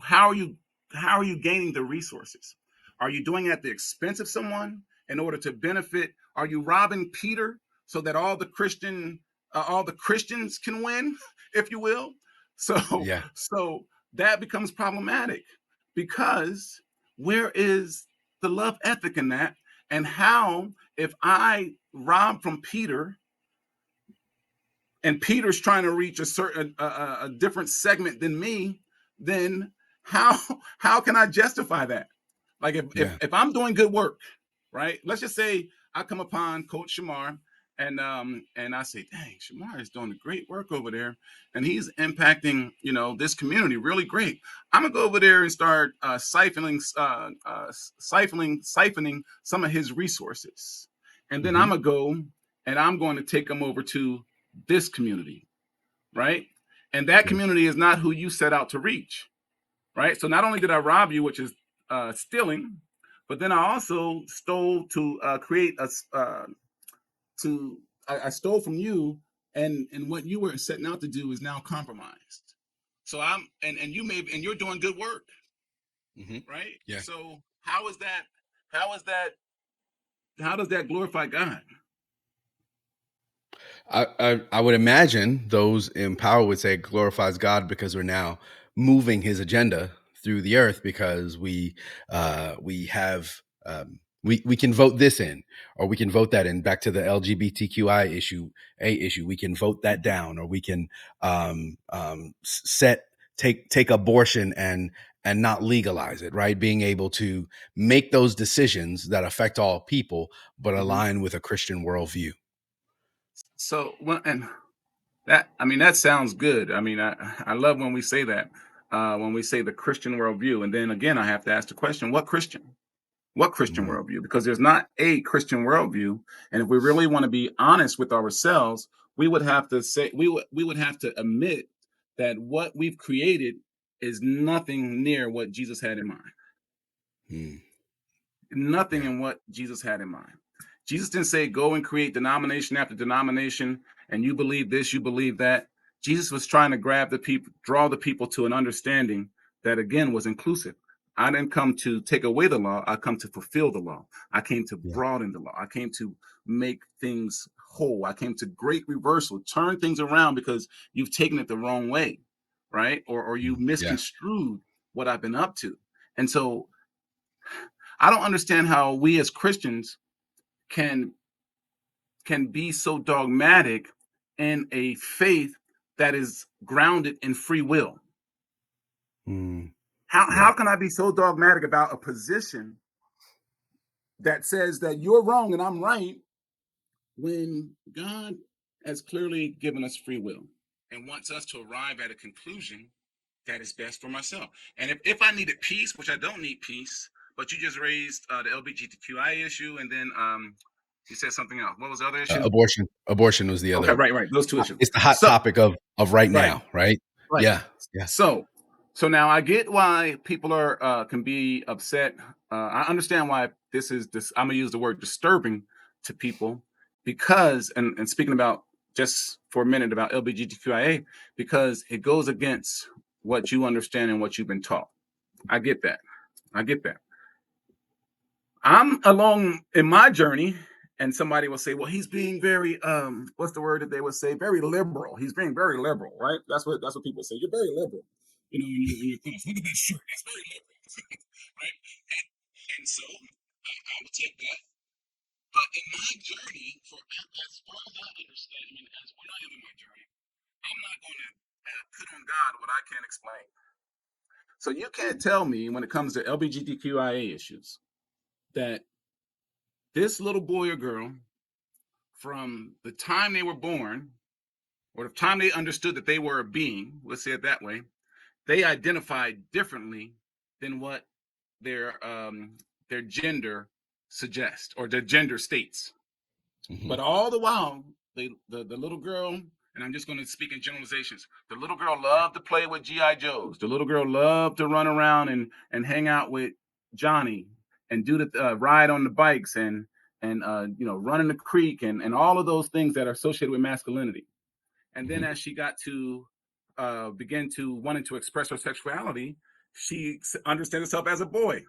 how are you gaining the resources? Are you doing it at the expense of someone in order to benefit? Are you robbing Peter so that all the Christians can win, if you will? So Yeah. so that becomes problematic, because where is the love ethic in that? And how, if I rob from Peter, and Peter's trying to reach a different segment than me, then how can I justify that? Like if I'm doing good work, right? Let's just say I come upon Coach Shamar, and I say, dang, Shamar is doing great work over there, and he's impacting this community really great. I'm gonna go over there and start siphoning some of his resources, and then I'm gonna go and I'm going to take them over to this community, right? And that community is not who you set out to reach, right? So not only did I rob you, which is stealing, but then I also stole to create I stole from you, and what you were setting out to do is now compromised. So and you're doing good work, right? Yeah. So how is that? How does that glorify God? I would imagine those in power would say it glorifies God because we're now moving his agenda through the earth, because we have we can vote this in, or we can vote that in. Back to the LGBTQI issue, we can vote that down, or we can take abortion and not legalize it, right? Being able to make those decisions that affect all people, but align with a Christian worldview. So and that sounds good. I love when we say that, when we say the Christian worldview, and then again I have to ask the question, what Christian worldview? Because there's not a Christian worldview, and if we really want to be honest with ourselves, we would have to say we would have to admit that what we've created is nothing near what Jesus had in mind. Nothing in what Jesus had in mind. Jesus didn't say go and create denomination after denomination, and you believe this, you believe that. Jesus was trying to draw the people to an understanding that, again, was inclusive. I didn't come to take away the law. I come to fulfill the law. I came to broaden the law. I came to make things whole. I came to great reversal, turn things around because you've taken it the wrong way, right? Or you misconstrued what I've been up to. And so I don't understand how we as Christians can can be so dogmatic in a faith that is grounded in free will? Mm, How yeah. can I be so dogmatic about a position that says that you're wrong and I'm right when God has clearly given us free will and wants us to arrive at a conclusion that is best for myself? And if I needed peace, which I don't need peace, but you just raised the LGBTQI issue, and then you said something else. What was the other issue? Abortion was the Okay, other. right. Those two issues. It's the hot So, topic of right right, now, right? right. Yeah. Yeah. So now I get why people are can be upset. I understand why this. I'm gonna use the word disturbing to people because, and speaking about just for a minute about LGBTQIA, because it goes against what you understand and what you've been taught. I get that. I get that. I'm along in my journey, and somebody will say, "Well, he's being very what's the word that they would say? Very liberal. He's being very liberal, right? That's what people say. You're very liberal. In your class. Look at that shirt. It's very liberal, right? And so I would take that. But in my journey, for as far as I understand, I mean, as what I am in my journey, I'm not going to put on God what I can't explain. So you can't tell me when it comes to LGBTQIA issues that this little boy or girl, from the time they were born or the time they understood that they were a being, let's say it that way, they identified differently than what their gender suggests or their gender states. Mhm. But all the while, the little girl, and I'm just going to speak in generalizations. The little girl loved to play with GI Joes. The little girl loved to run around and hang out with Johnny and do the ride on the bikes and run in the creek and all of those things that are associated with masculinity. And then Mhm. as she got to begin to wanting to express her sexuality, she understood herself as a boy,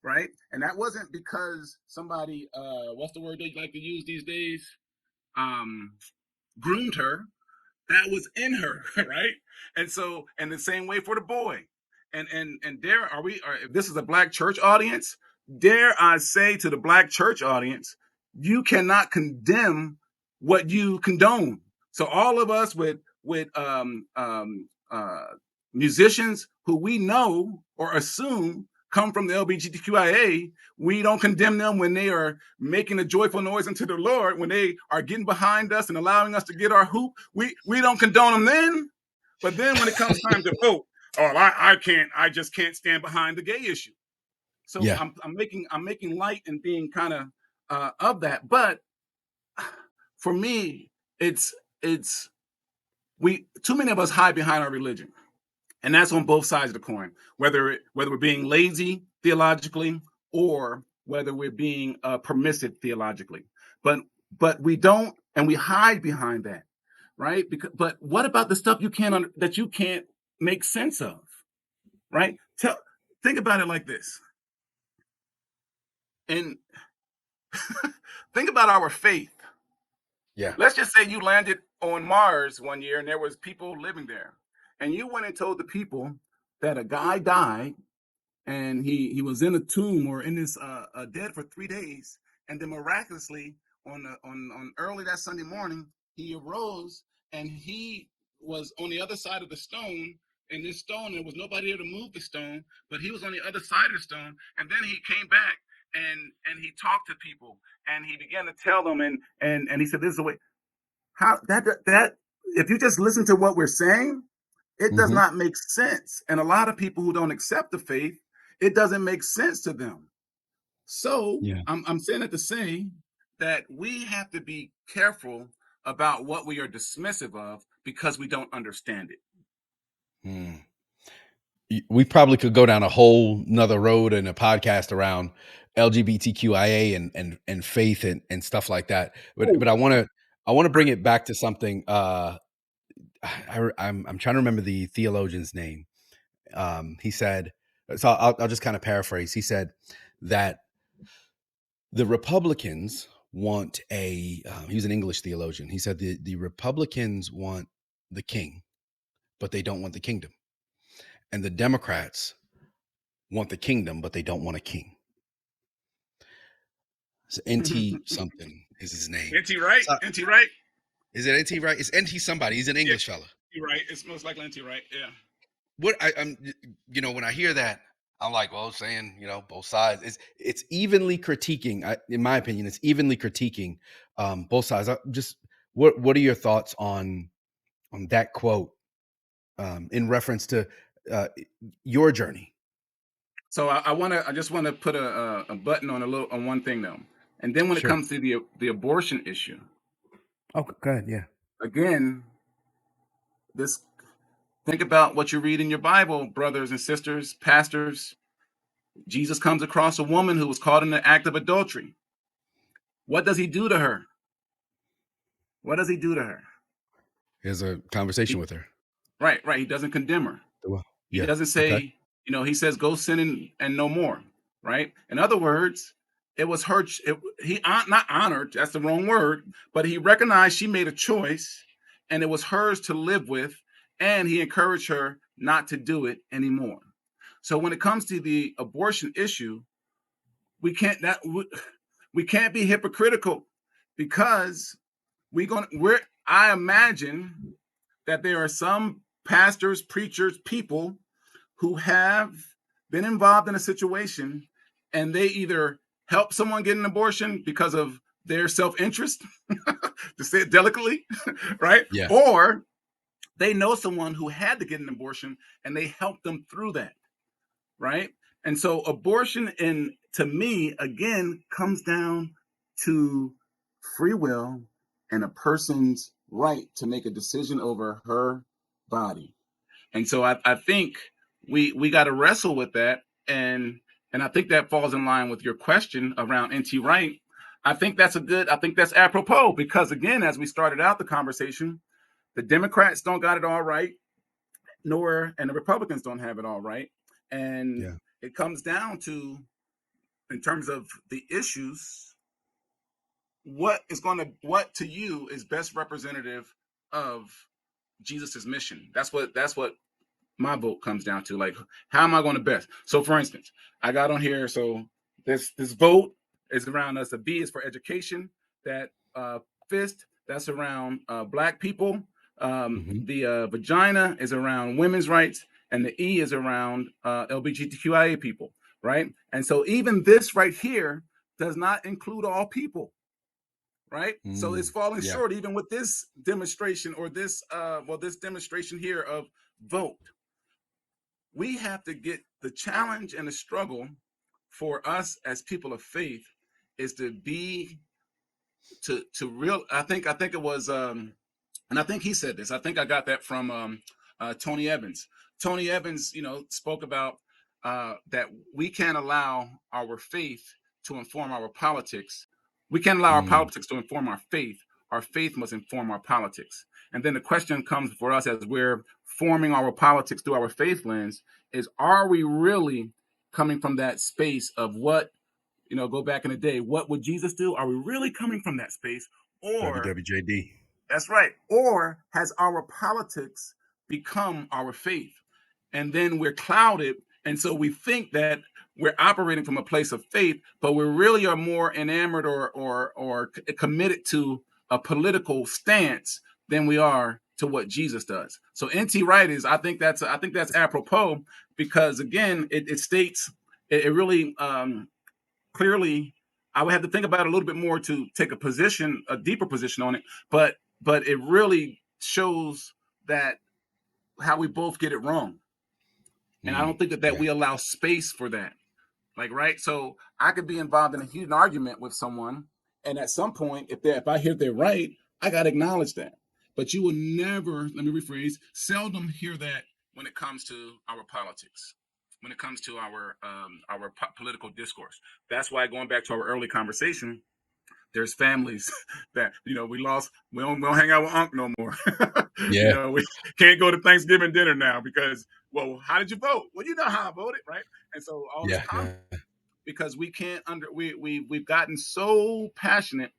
right? And that wasn't because somebody, what's the word they like to use these days? Um, Groomed her. That was in her, right? And so, and the same way for the boy. And dare are we? If this is a black church audience, dare I say to the black church audience, you cannot condemn what you condone. So all of us with musicians who we know or assume come from the LGBTQIA, we don't condemn them when they are making a joyful noise unto the Lord, when they are getting behind us and allowing us to get our hoop. We don't condone them then. But then when it comes time to vote, I just can't stand behind the gay issue. So Yeah. I'm making light and being kind of that. But for me, it's we too many of us hide behind our religion. And that's on both sides of the coin, whether we're being lazy theologically or whether we're being permissive theologically. But we don't, and we hide behind that, right? But what about the stuff that you can't make sense of, right? Think about it like this, and think about our faith. Yeah. Let's just say you landed on Mars one year and there was people living there, and you went and told the people that a guy died and he was in a tomb or in this dead for 3 days, and then miraculously on early that Sunday morning he arose and he was on the other side of the stone. And this stone, there was nobody there to move the stone, but he was on the other side of the stone. And then he came back and he talked to people and he began to tell them and he said, "This is the way." How that if you just listen to what we're saying, it does Mhm. not make sense. And a lot of people who don't accept the faith, it doesn't make sense to them. So Yeah. I'm saying it to say that we have to be careful about what we are dismissive of because we don't understand it. Mm. We probably could go down a whole nother road in a podcast around LGBTQIA and faith and stuff like that. But Oh, I want to bring it back to something. I'm trying to remember the theologian's name. He said, so I'll just kind of paraphrase. He said that the Republicans want he was an English theologian. He said the Republicans want the king, but they don't want the kingdom. And the Democrats want the kingdom, but they don't want a king. It's NT something. is his name. NT Wright. So, NT Wright. is it NT Wright? It's NT somebody. He's an Yeah, English fella. you're right. It's most likely NT Wright. Yeah. What I'm, when I hear that, I'm like, well, saying, both sides. It's evenly critiquing. In my opinion, it's evenly critiquing both sides. What are your thoughts on that quote in reference to your journey? So I just want to put a button on one thing though, and then when it Sure. comes to the abortion issue, Oh, go ahead. Yeah. again, think about what you read in your Bible, brothers and sisters, pastors. Jesus comes across a woman who was caught in the act of adultery. What does he do to her? What does he do to her? He has a conversation He, with her. right. He doesn't condemn her. Well, He yeah. doesn't Okay. say, he says, go sin and no more. Right. In other words, it was her. He not honored. That's the wrong word. But he recognized she made a choice, and it was hers to live with, and he encouraged her not to do it anymore. So when it comes to the abortion issue, we can't be hypocritical, because I imagine that there are some pastors, preachers, people who have been involved in a situation, and they either help someone get an abortion because of their self-interest, to say it delicately, right? Yeah. Or they know someone who had to get an abortion and they helped them through that, right? And so abortion, to me, again, comes down to free will and a person's right to make a decision over her body. And so I think we got to wrestle with that, and I think that falls in line with your question around NT Wright. I think that's apropos, because again, as we started out the conversation, the Democrats don't got it all right, and the Republicans don't have it all right, and Yeah. it comes down to, in terms of the issues, what to you is best representative of Jesus's mission. That's what my vote comes down to. Like, how am I going to best? So for instance, I got on here, so this vote is around us. A B is for education. That fist, that's around Black people. Mm-hmm. The vagina is around women's rights, and the E is around LGBTQIA people, right? And so even this right here does not include all people, right? So it's falling Yeah. short even with this demonstration, or this demonstration here of vote. We have to get the challenge and the struggle for us as people of faith is to be to real. I think it was and I think he said this. I think I got that from Tony Evans. Tony Evans, spoke about that we can't allow our faith to inform our politics. We can't allow our politics to inform our faith. Our faith must inform our politics. And then the question comes for us, as we're forming our politics through our faith lens, is, are we really coming from that space of what, go back in the day, what would Jesus do? Are we really coming from that space? Or WWJD. that's right. Or has our politics become our faith? And then we're clouded. And so we think that we're operating from a place of faith, but we really are more enamored or committed to a political stance than we are to what Jesus does. So NT Wright I think that's apropos, because again, it states, it really clearly, I would have to think about it a little bit more to take a deeper position on it. But it really shows that how we both get it wrong. And I don't think that Yeah. we allow space for that. Like, right? So I could be involved in a huge argument with someone, and at some point, if I hear they're right, I got to acknowledge that. But you will never, let me rephrase, seldom hear that when it comes to our politics, when it comes to our political discourse. That's why, going back to our early conversation, there's families that we don't hang out with Unc no more. Yeah. We can't go to Thanksgiving dinner now because, well, how did you vote? Well, you know how I voted, right? And so all this conflict, because we can't we've gotten so passionate,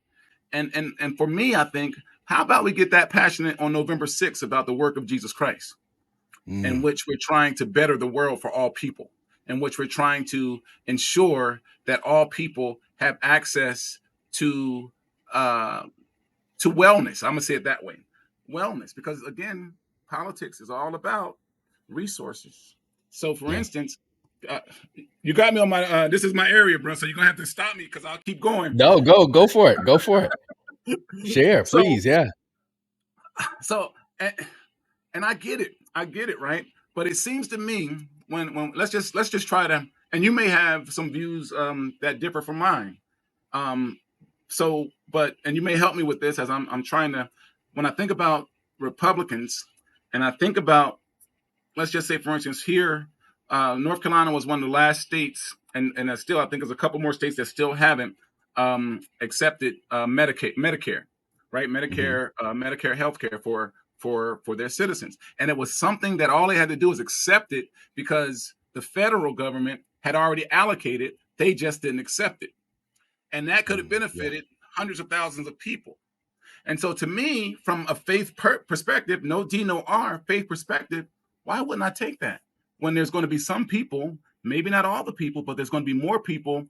and for me, I think, how about we get that passionate on November 6th about the work of Jesus Christ, in which we're trying to better the world for all people, in which we're trying to ensure that all people have access to to wellness. I'm gonna say it that way, wellness, because again, politics is all about resources. So, for instance, uh, you got me on my. This is my area, bro. So you're gonna have to stop me because I'll keep going. No, go for it. Go for it. Share, So, please. Yeah. so, and I get it, right? But it seems to me when let's just try to, and you may have some views that differ from mine. And you may help me with this as I'm trying to, when I think about Republicans, and I think about, let's just say, for instance, here, North Carolina was one of the last states, and still, I think there's a couple more states that still haven't accepted Medicare, right? Medicare healthcare for their citizens. And it was something that all they had to do was accept it because the federal government had already allocated. They just didn't accept it. And that could have benefited hundreds of thousands of people. And so to me, from a faith perspective, no D, no R, faith perspective, why wouldn't I take that? When there's going to be some people, maybe not all the people, but there's going to be more people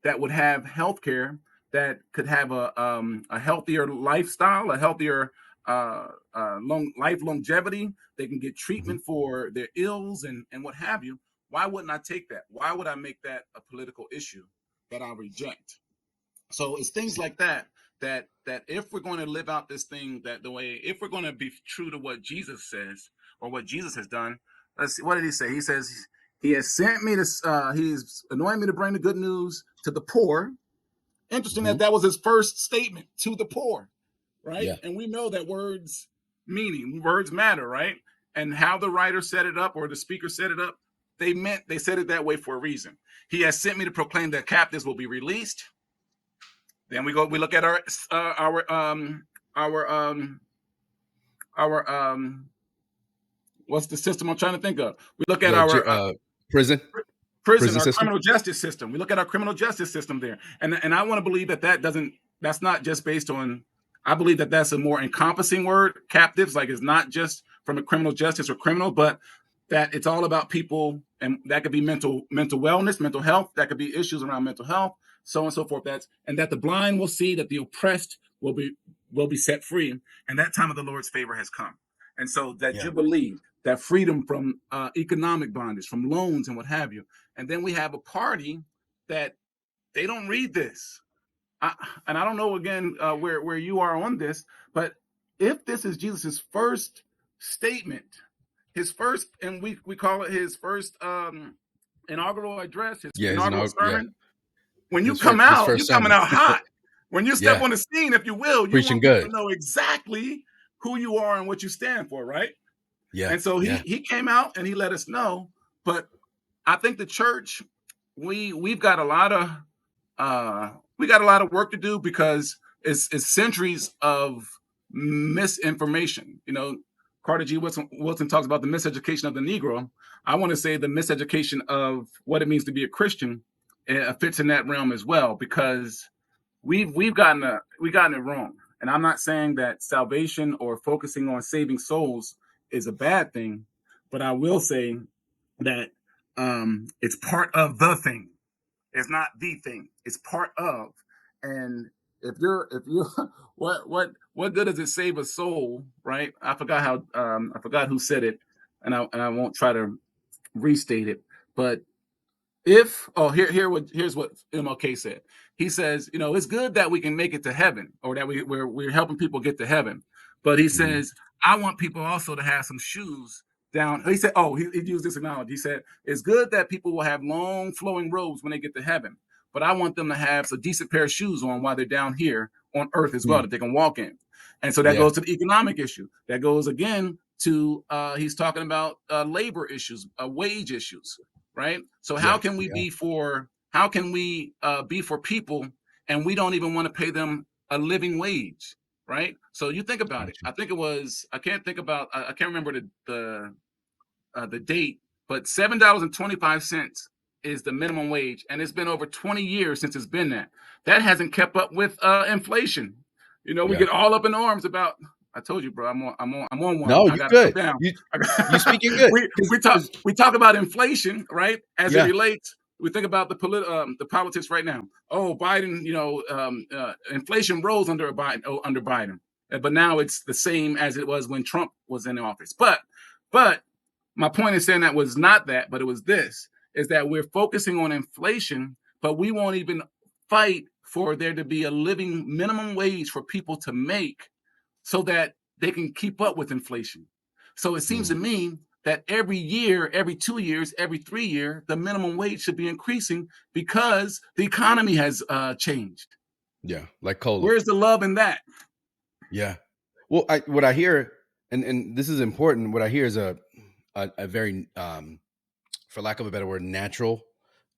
that would have health care, that could have a healthier lifestyle, a healthier life longevity. They can get treatment for their ills and what have you. Why wouldn't I take that? Why would I make that a political issue that I reject? So it's things like that if we're going to live out this thing if we're going to be true to what Jesus says or what Jesus has done, let's see, what did he say? He says he has sent me to, he's anointed me to bring the good news to the poor. Interesting that was his first statement, to the poor, right? Yeah. And we know that words matter, right? And how the writer set it up or the speaker set it up, they said it that way for a reason. He has sent me to proclaim that captives will be released. Then we look at our what's the system I'm trying to think of? We look at our prison, our system? Criminal justice system. We look at our criminal justice system there, and I want to believe that's not just based on. I believe that that's a more encompassing word. Captives, like, it's not just from a criminal justice or criminal, but that it's all about people, and that could be mental wellness, mental health. That could be issues around mental health, so on and so forth. And that the blind will see, that the oppressed will be set free, and that time of the Lord's favor has come. And so that jubilee, that freedom from economic bondage, from loans and what have you. And then we have a party that they don't read this. And I don't know again where you are on this, but if this is Jesus's first statement, his first, and we call it his first inaugural address, his inaugural sermon. When you come out, you're coming out hot. When you step on the scene, if you will, you preaching want good to know exactly who you are and what you stand for, right? Yeah. And so he came out and he let us know. But I think the church, we've got a lot of work to do, because it's centuries of misinformation. You know, Carter G. Wilson talks about the miseducation of the Negro. I want to say the miseducation of what it means to be a Christian fits in that realm as well, because we've gotten it wrong. And I'm not saying that salvation or focusing on saving souls is a bad thing, but I will say that it's part of the thing. It's not the thing. It's part of. And if you're what good does it save a soul, right? I forgot who said it, and I won't try to restate it, but here's what MLK said. He says, it's good that we can make it to heaven, or that we're helping people get to heaven. But he says, I want people also to have some shoes down. He said, he used this analogy. He said, it's good that people will have long flowing robes when they get to heaven, but I want them to have a decent pair of shoes on while they're down here on earth as well, that they can walk in. And so that goes to the economic issue. That goes again to, he's talking about labor issues, wage issues. Right. So how can we be for people, and we don't even want to pay them a living wage? Right. So you think about it. I think it was, I can't remember the date, but $7.25 is the minimum wage. And it's been over 20 years since it's been that. That hasn't kept up with inflation. We get all up in arms about, I told you, bro, I'm on one. No, you're good. You speaking good. we talk about inflation, right? As it relates We think about the politics right now. Oh, Biden, inflation rose under Biden, but now it's the same as it was when Trump was in office. But my point in saying that was not that, but it was this: is that we're focusing on inflation, but we won't even fight for there to be a living minimum wage for people to make, so that they can keep up with inflation. So it seems to me that every year, every 2 years, every 3 year, the minimum wage should be increasing because the economy has changed. Yeah, like cola. Where's the love in that? Yeah. Well, what I hear, and this is important. What I hear is a very, for lack of a better word, natural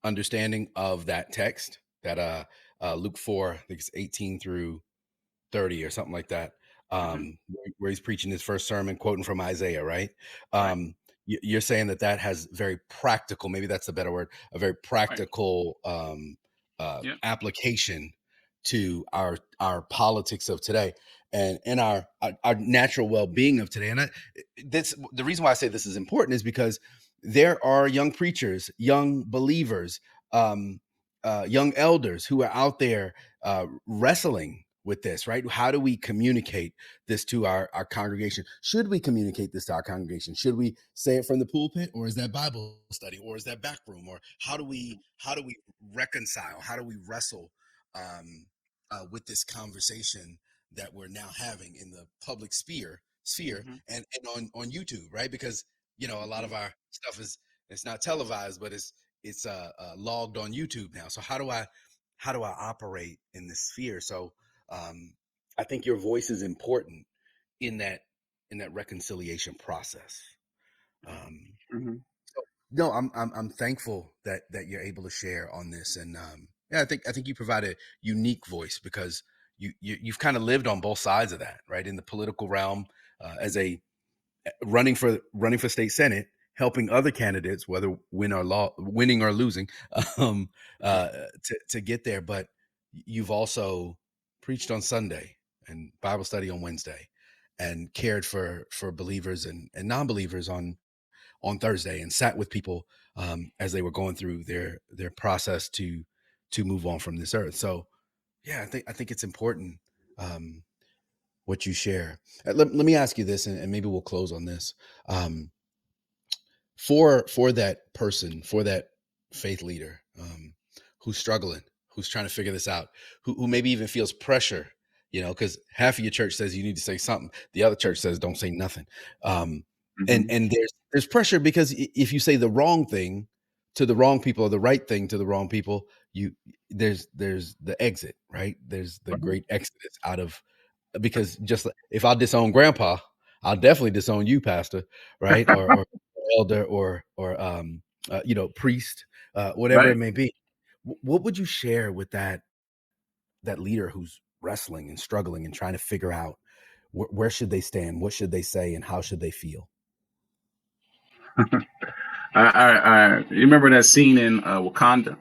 understanding of that text, that Luke 4, I think it's 18 through 30 or something like that, where he's preaching his first sermon, quoting from Isaiah, right? Right. You're saying that has very practical, maybe that's a better word, a very practical Yep. application to our politics of today and our natural well-being of today. And that's the reason why I say this is important, is because there are young preachers, young believers, young elders who are out there wrestling with this, right? How do we communicate this to our congregation? Should we communicate this to our congregation? Should we say it from the pulpit, or is that Bible study, or is that back room, or how do we reconcile? How do we wrestle with this conversation that we're now having in the public sphere and on YouTube, right? Because a lot of our stuff it's not televised, but it's logged on YouTube now. So how do I operate in this sphere? So I think your voice is important in that reconciliation process. So, no, I'm thankful that you're able to share on this, and yeah, I think you provide a unique voice because you've kind of lived on both sides of that, right? In the political realm, as a running for state senate, helping other candidates, whether winning or losing, to get there. But you've also preached on Sunday and Bible study on Wednesday, and cared for believers and non-believers on Thursday, and sat with people as they were going through their process to move on from this earth. So yeah, I think it's important what you share. Let me ask you this, and maybe we'll close on this. For that person, for that faith leader who's struggling, who's trying to figure this out, who maybe even feels pressure, because half of your church says you need to say something, the other church says don't say nothing, and there's pressure because if you say the wrong thing to the wrong people or the right thing to the wrong people, there's the exit, right? There's the great exodus out of, because just if I disown grandpa, I'll definitely disown you, pastor, right? or elder, or priest, whatever it may be. What would you share with that leader who's wrestling and struggling and trying to figure out where should they stand, what should they say, and how should they feel? I you remember that scene in Wakanda?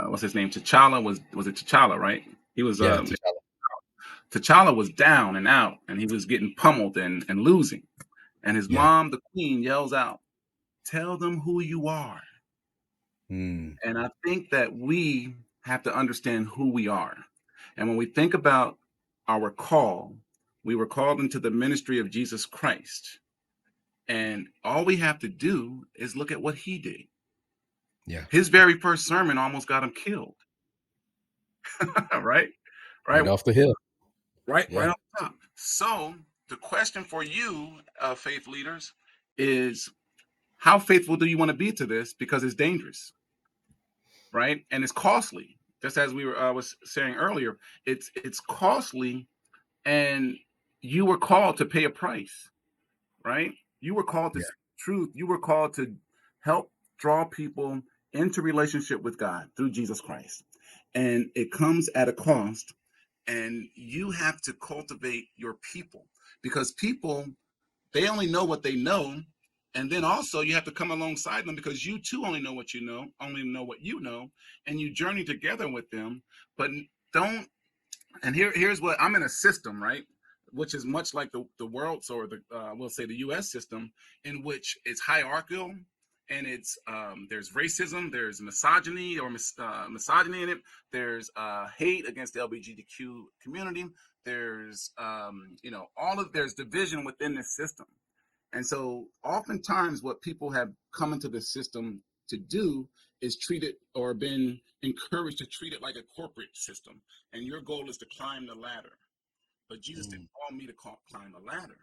What's his name? T'Challa was it T'Challa, right? He was Yeah, T'Challa was down and out, and he was getting pummeled and losing. And his mom, the queen, yells out, "Tell them who you are." And I think that we have to understand who we are. And when we think about our call, we were called into the ministry of Jesus Christ. And all we have to do is look at what he did. Yeah. His very first sermon almost got him killed. Right? Right off the hill. Right off the top. So the question for you, faith leaders, is how faithful do you want to be to this? Because it's dangerous, right? And it's costly. Just as we were was saying earlier, it's costly, and you were called to pay a price, right? You were called to truth. You were called to help draw people into relationship with God through Jesus Christ, and it comes at a cost. And you have to cultivate your people, because people, they only know what they know. And then also you have to come alongside them, because you too only know what you know, and you journey together with them. But don't, and here's what, I'm in a system, right? Which is much like the world's, or we'll say the US system, in which it's hierarchical, and it's there's racism, there's misogyny or misogyny in it. There's hate against the LGBTQ community. There's there's division within this system. And so oftentimes what people have come into the system to do is treat it or been encouraged to treat it like a corporate system. And your goal is to climb the ladder. But Jesus didn't call me to climb a ladder,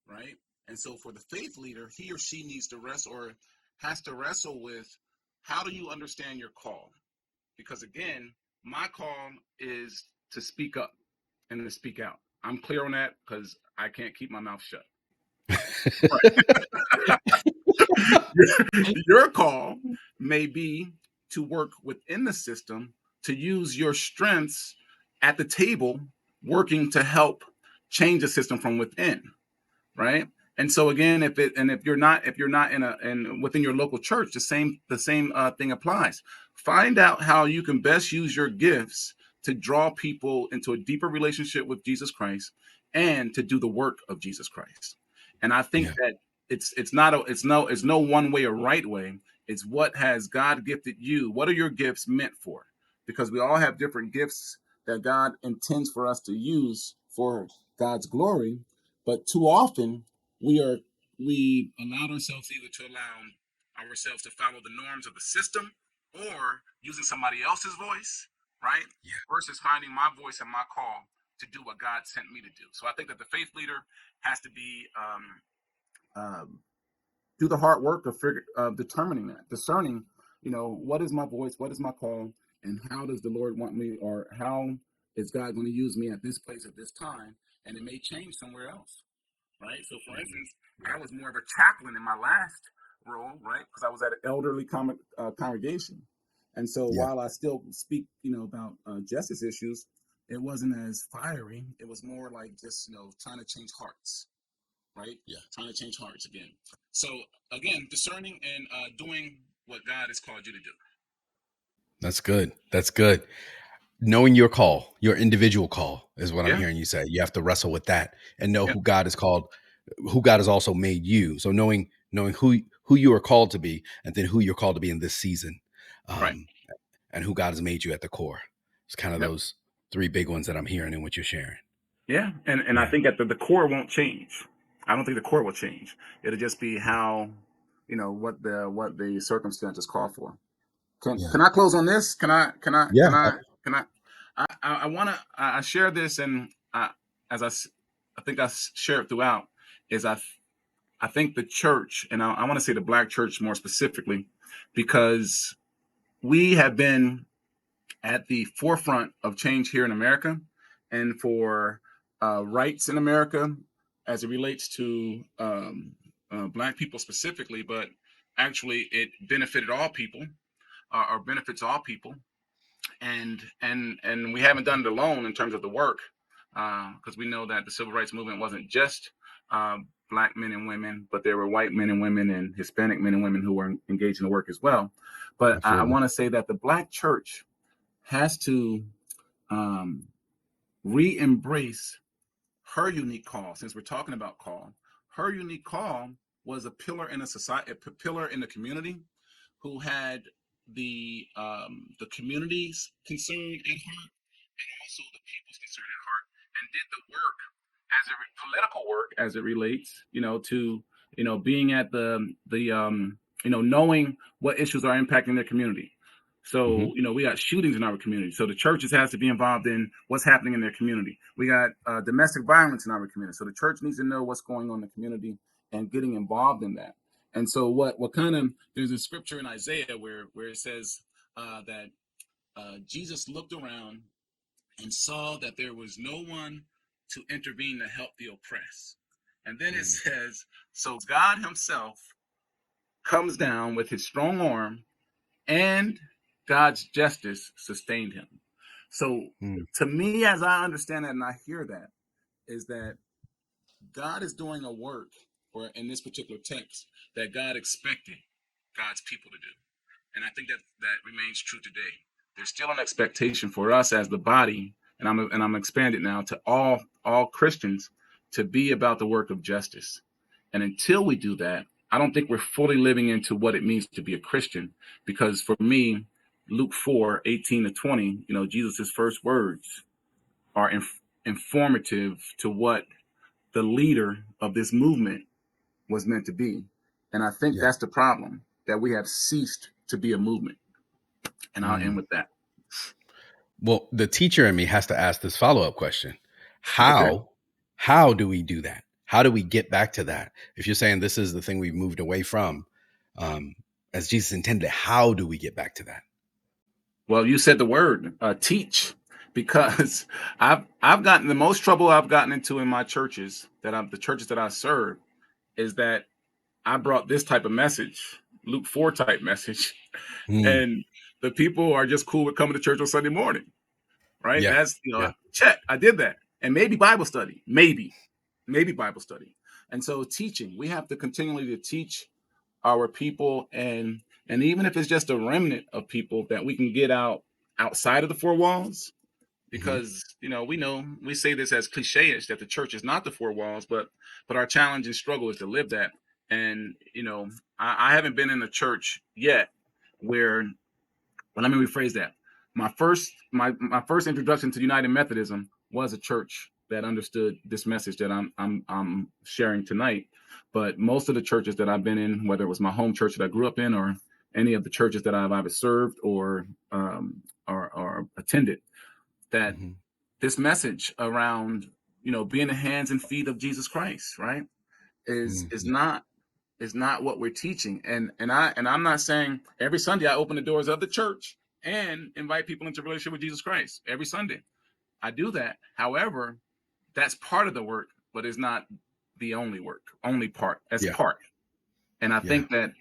right? And so for the faith leader, he or she needs to wrestle or has to wrestle with, how do you understand your call? Because again, my call is to speak up and to speak out. I'm clear on that because I can't keep my mouth shut. Your call may be to work within the system, to use your strengths at the table, working to help change the system from within, right? And so again, if you're not in within your local church, the same thing applies. Find out how you can best use your gifts to draw people into a deeper relationship with Jesus Christ and to do the work of Jesus Christ. And I think that it's no one way or right way. It's what has God gifted you. What are your gifts meant for? Because we all have different gifts that God intends for us to use for God's glory. But too often we allowed ourselves either to allow ourselves to follow the norms of the system or using somebody else's voice, right? Yeah. Versus finding my voice and my call to do what God sent me to do. So I think that the faith leader has to be do the hard work of determining that, discerning, what is my voice, what is my call, and how does the Lord want me, or how is God going to use me at this place at this time, and it may change somewhere else, right? So, for instance, I was more of a chaplain in my last role, right, because I was at an elderly congregation, and so while I still speak, about justice issues, it wasn't as fiery. It was more like just, trying to change hearts. Right? Yeah. Trying to change hearts again. So again, discerning and doing what God has called you to do. That's good. That's good. Knowing your call, your individual call is what I'm hearing you say. You have to wrestle with that and know who God has called, who God has also made you. So knowing who you are called to be, and then who you're called to be in this season, Right. and who God has made you at the core. It's kind of those three big ones that I'm hearing in what you're sharing. Yeah. And I think that the core won't change. I don't think the core will change. It'll just be how, what the circumstances call for. Can I close on this? I want to share this, and as I think I share it throughout, is I think the church, and I want to say the Black church more specifically, because we have been at the forefront of change here in America, and for rights in America as it relates to Black people specifically, but actually it benefited all people, or benefits all people, and we haven't done it alone in terms of the work, because we know that the civil rights movement wasn't just Black men and women, but there were white men and women and Hispanic men and women who were engaged in the work as well. But I want to say that the Black church has to re-embrace her unique call. Since we're talking about call, her unique call was a pillar in a society, a pillar in the community, who had the community's concern at heart, and also the people's concern at heart, and did the work as a political work as it relates, to being at the knowing what issues are impacting their community. So, we got shootings in our community. So the churches has to be involved in what's happening in their community. We got domestic violence in our community. So the church needs to know what's going on in the community and getting involved in that. And so what kind of, there's a scripture in Isaiah where it says that Jesus looked around and saw that there was no one to intervene to help the oppressed. And then it says, so God himself comes down with his strong arm, and God's justice sustained him. So to me, as I understand that and I hear that, is that God is doing a work, or in this particular text, that God expected God's people to do. And I think that remains true today. There's still an expectation for us as the body, and I'm expanded now to all Christians, to be about the work of justice. And until we do that, I don't think we're fully living into what it means to be a Christian, because for me, Luke 4:18-20, Jesus' first words are informative to what the leader of this movement was meant to be. And I think Yeah. that's the problem, that we have ceased to be a movement. And I'll end with that. Well, the teacher in me has to ask this follow-up question. Okay. How do we do that? How do we get back to that? If you're saying this is the thing we've moved away from, as Jesus intended, how do we get back to that? Well, you said the word, teach, because I've gotten the most trouble I've gotten into in my churches, the churches that I serve, is that I brought this type of message, Luke 4 type message, and the people are just cool with coming to church on Sunday morning, right? Yeah. That's, Yeah. check, I did that. And maybe Bible study, maybe Bible study. And so teaching, we have to continually to teach our people, and even if it's just a remnant of people that we can get outside of the four walls, because we say this as cliche-ish, that the church is not the four walls, but our challenge and struggle is to live that. And I haven't been in a church yet where, well, let me rephrase that. My first introduction to United Methodism was a church that understood this message that I'm sharing tonight. But most of the churches that I've been in, whether it was my home church that I grew up in or any of the churches that I've either served or attended, that this message around being the hands and feet of Jesus Christ, right, is not what we're teaching. And I'm not saying every Sunday I open the doors of the church and invite people into relationship with Jesus Christ. Every Sunday I do that. However, that's part of the work, but it's not the only part. That's part. And I think that,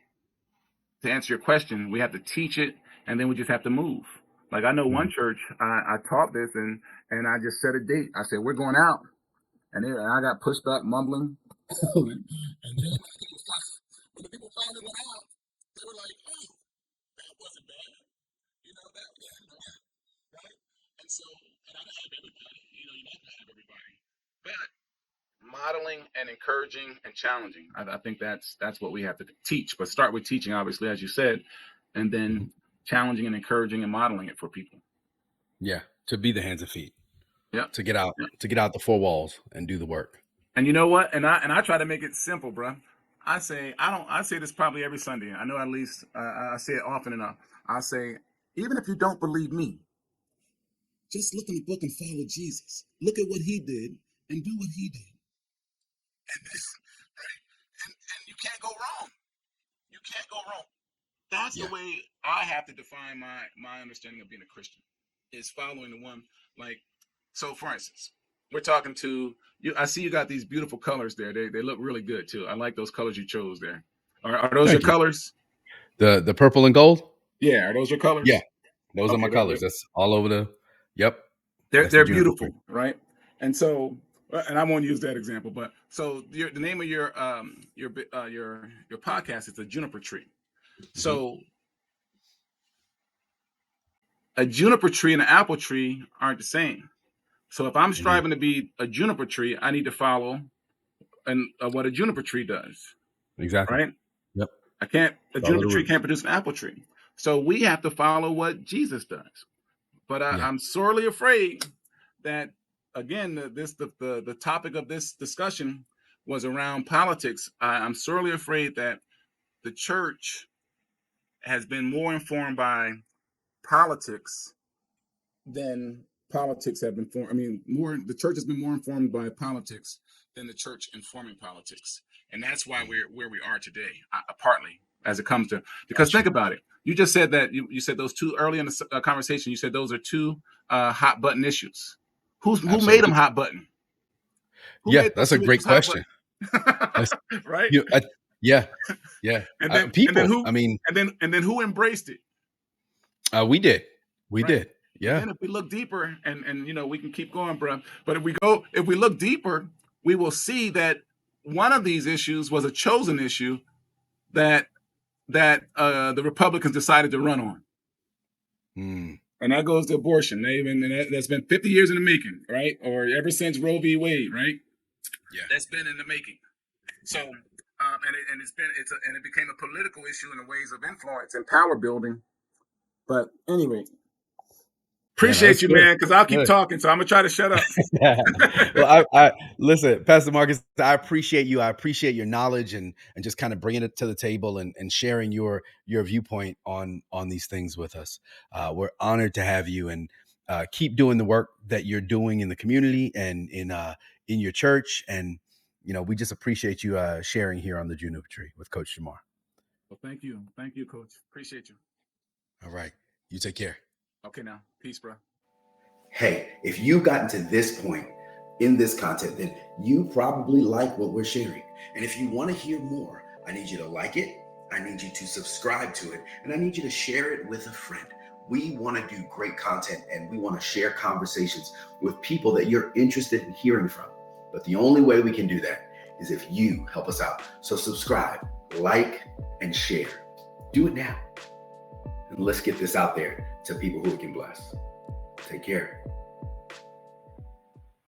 to answer your question, we have to teach it, and then we just have to move. Like, I know one church, I taught this, and I just set a date. I said, we're going out. And I got pushed back, mumbling. And then when the people finally went out, they were like, oh, that wasn't bad. Right? And so, and I don't have everybody. You're not going to have everybody. But modeling and encouraging and challenging, I think that's what we have to teach. But start with teaching, obviously, as you said, and then challenging and encouraging and modeling it for people. Yeah, to be the hands and feet. Yeah, to get out the four walls and do the work. And you know what? And I try to make it simple, bro. I say this probably every Sunday. I know at least I say it often enough. I say, even if you don't believe me, just look in the book and follow Jesus. Look at what he did and do what he did. And you can't go wrong. You can't go wrong. That's the way I have to define my understanding of being a Christian, is following the one. Like, so for instance, we're talking to you. I see you got these beautiful colors there. They look really good too. I like those colors you chose there. Are those your colors? The purple and gold? Yeah. Are those your colors? Yeah. Those are my colors. That's all over the. Yep. They're beautiful, right? And so, and I won't use that example, but so the name of your podcast is the juniper tree. So a juniper tree and an apple tree aren't the same. So if I'm striving to be a juniper tree, I need to follow what a juniper tree does. Exactly. Right? Yep. A juniper tree can't produce an apple tree. So we have to follow what Jesus does. But I'm sorely afraid that, again, the topic of this discussion was around politics. I'm sorely afraid that the church has been more informed by politics than politics have been formed. I mean, the church has been more informed by politics than the church informing politics. And that's why we're where we are today, partly, as it comes to, because think about it. You just said that you said those two early in the conversation. You said those are two hot button issues. Who made them hot button? That's a great question. Right? Yeah. And then people. And then who embraced it? We did. We did. Yeah. And then if we look deeper, and we can keep going, bro. But if we look deeper, we will see that one of these issues was a chosen issue that the Republicans decided to run on. And that goes to abortion. That's been 50 years in the making, right? Or ever since Roe v. Wade, right? Yeah. That's been in the making. So and it became a political issue in the ways of influence and power building. But anyway, appreciate you, man, because I'll keep talking, so I'm gonna try to shut up. Well, I listen, Pastor Marcus, I appreciate you. I appreciate your knowledge and just kind of bringing it to the table and sharing your viewpoint on these things with us. We're honored to have you, and keep doing the work that you're doing in the community and in your church. And we just appreciate you sharing here on the Juniper Tree with Coach Shamar. Well, thank you, Coach. Appreciate you. All right, you take care. Okay, now, peace, bro. Hey, if you've gotten to this point in this content, then you probably like what we're sharing. And if you want to hear more, I need you to like it, I need you to subscribe to it, and I need you to share it with a friend. We want to do great content, and we want to share conversations with people that you're interested in hearing from. But the only way we can do that is if you help us out. So subscribe, like, and share. Do it now. And let's get this out there to people who it can bless. Take care.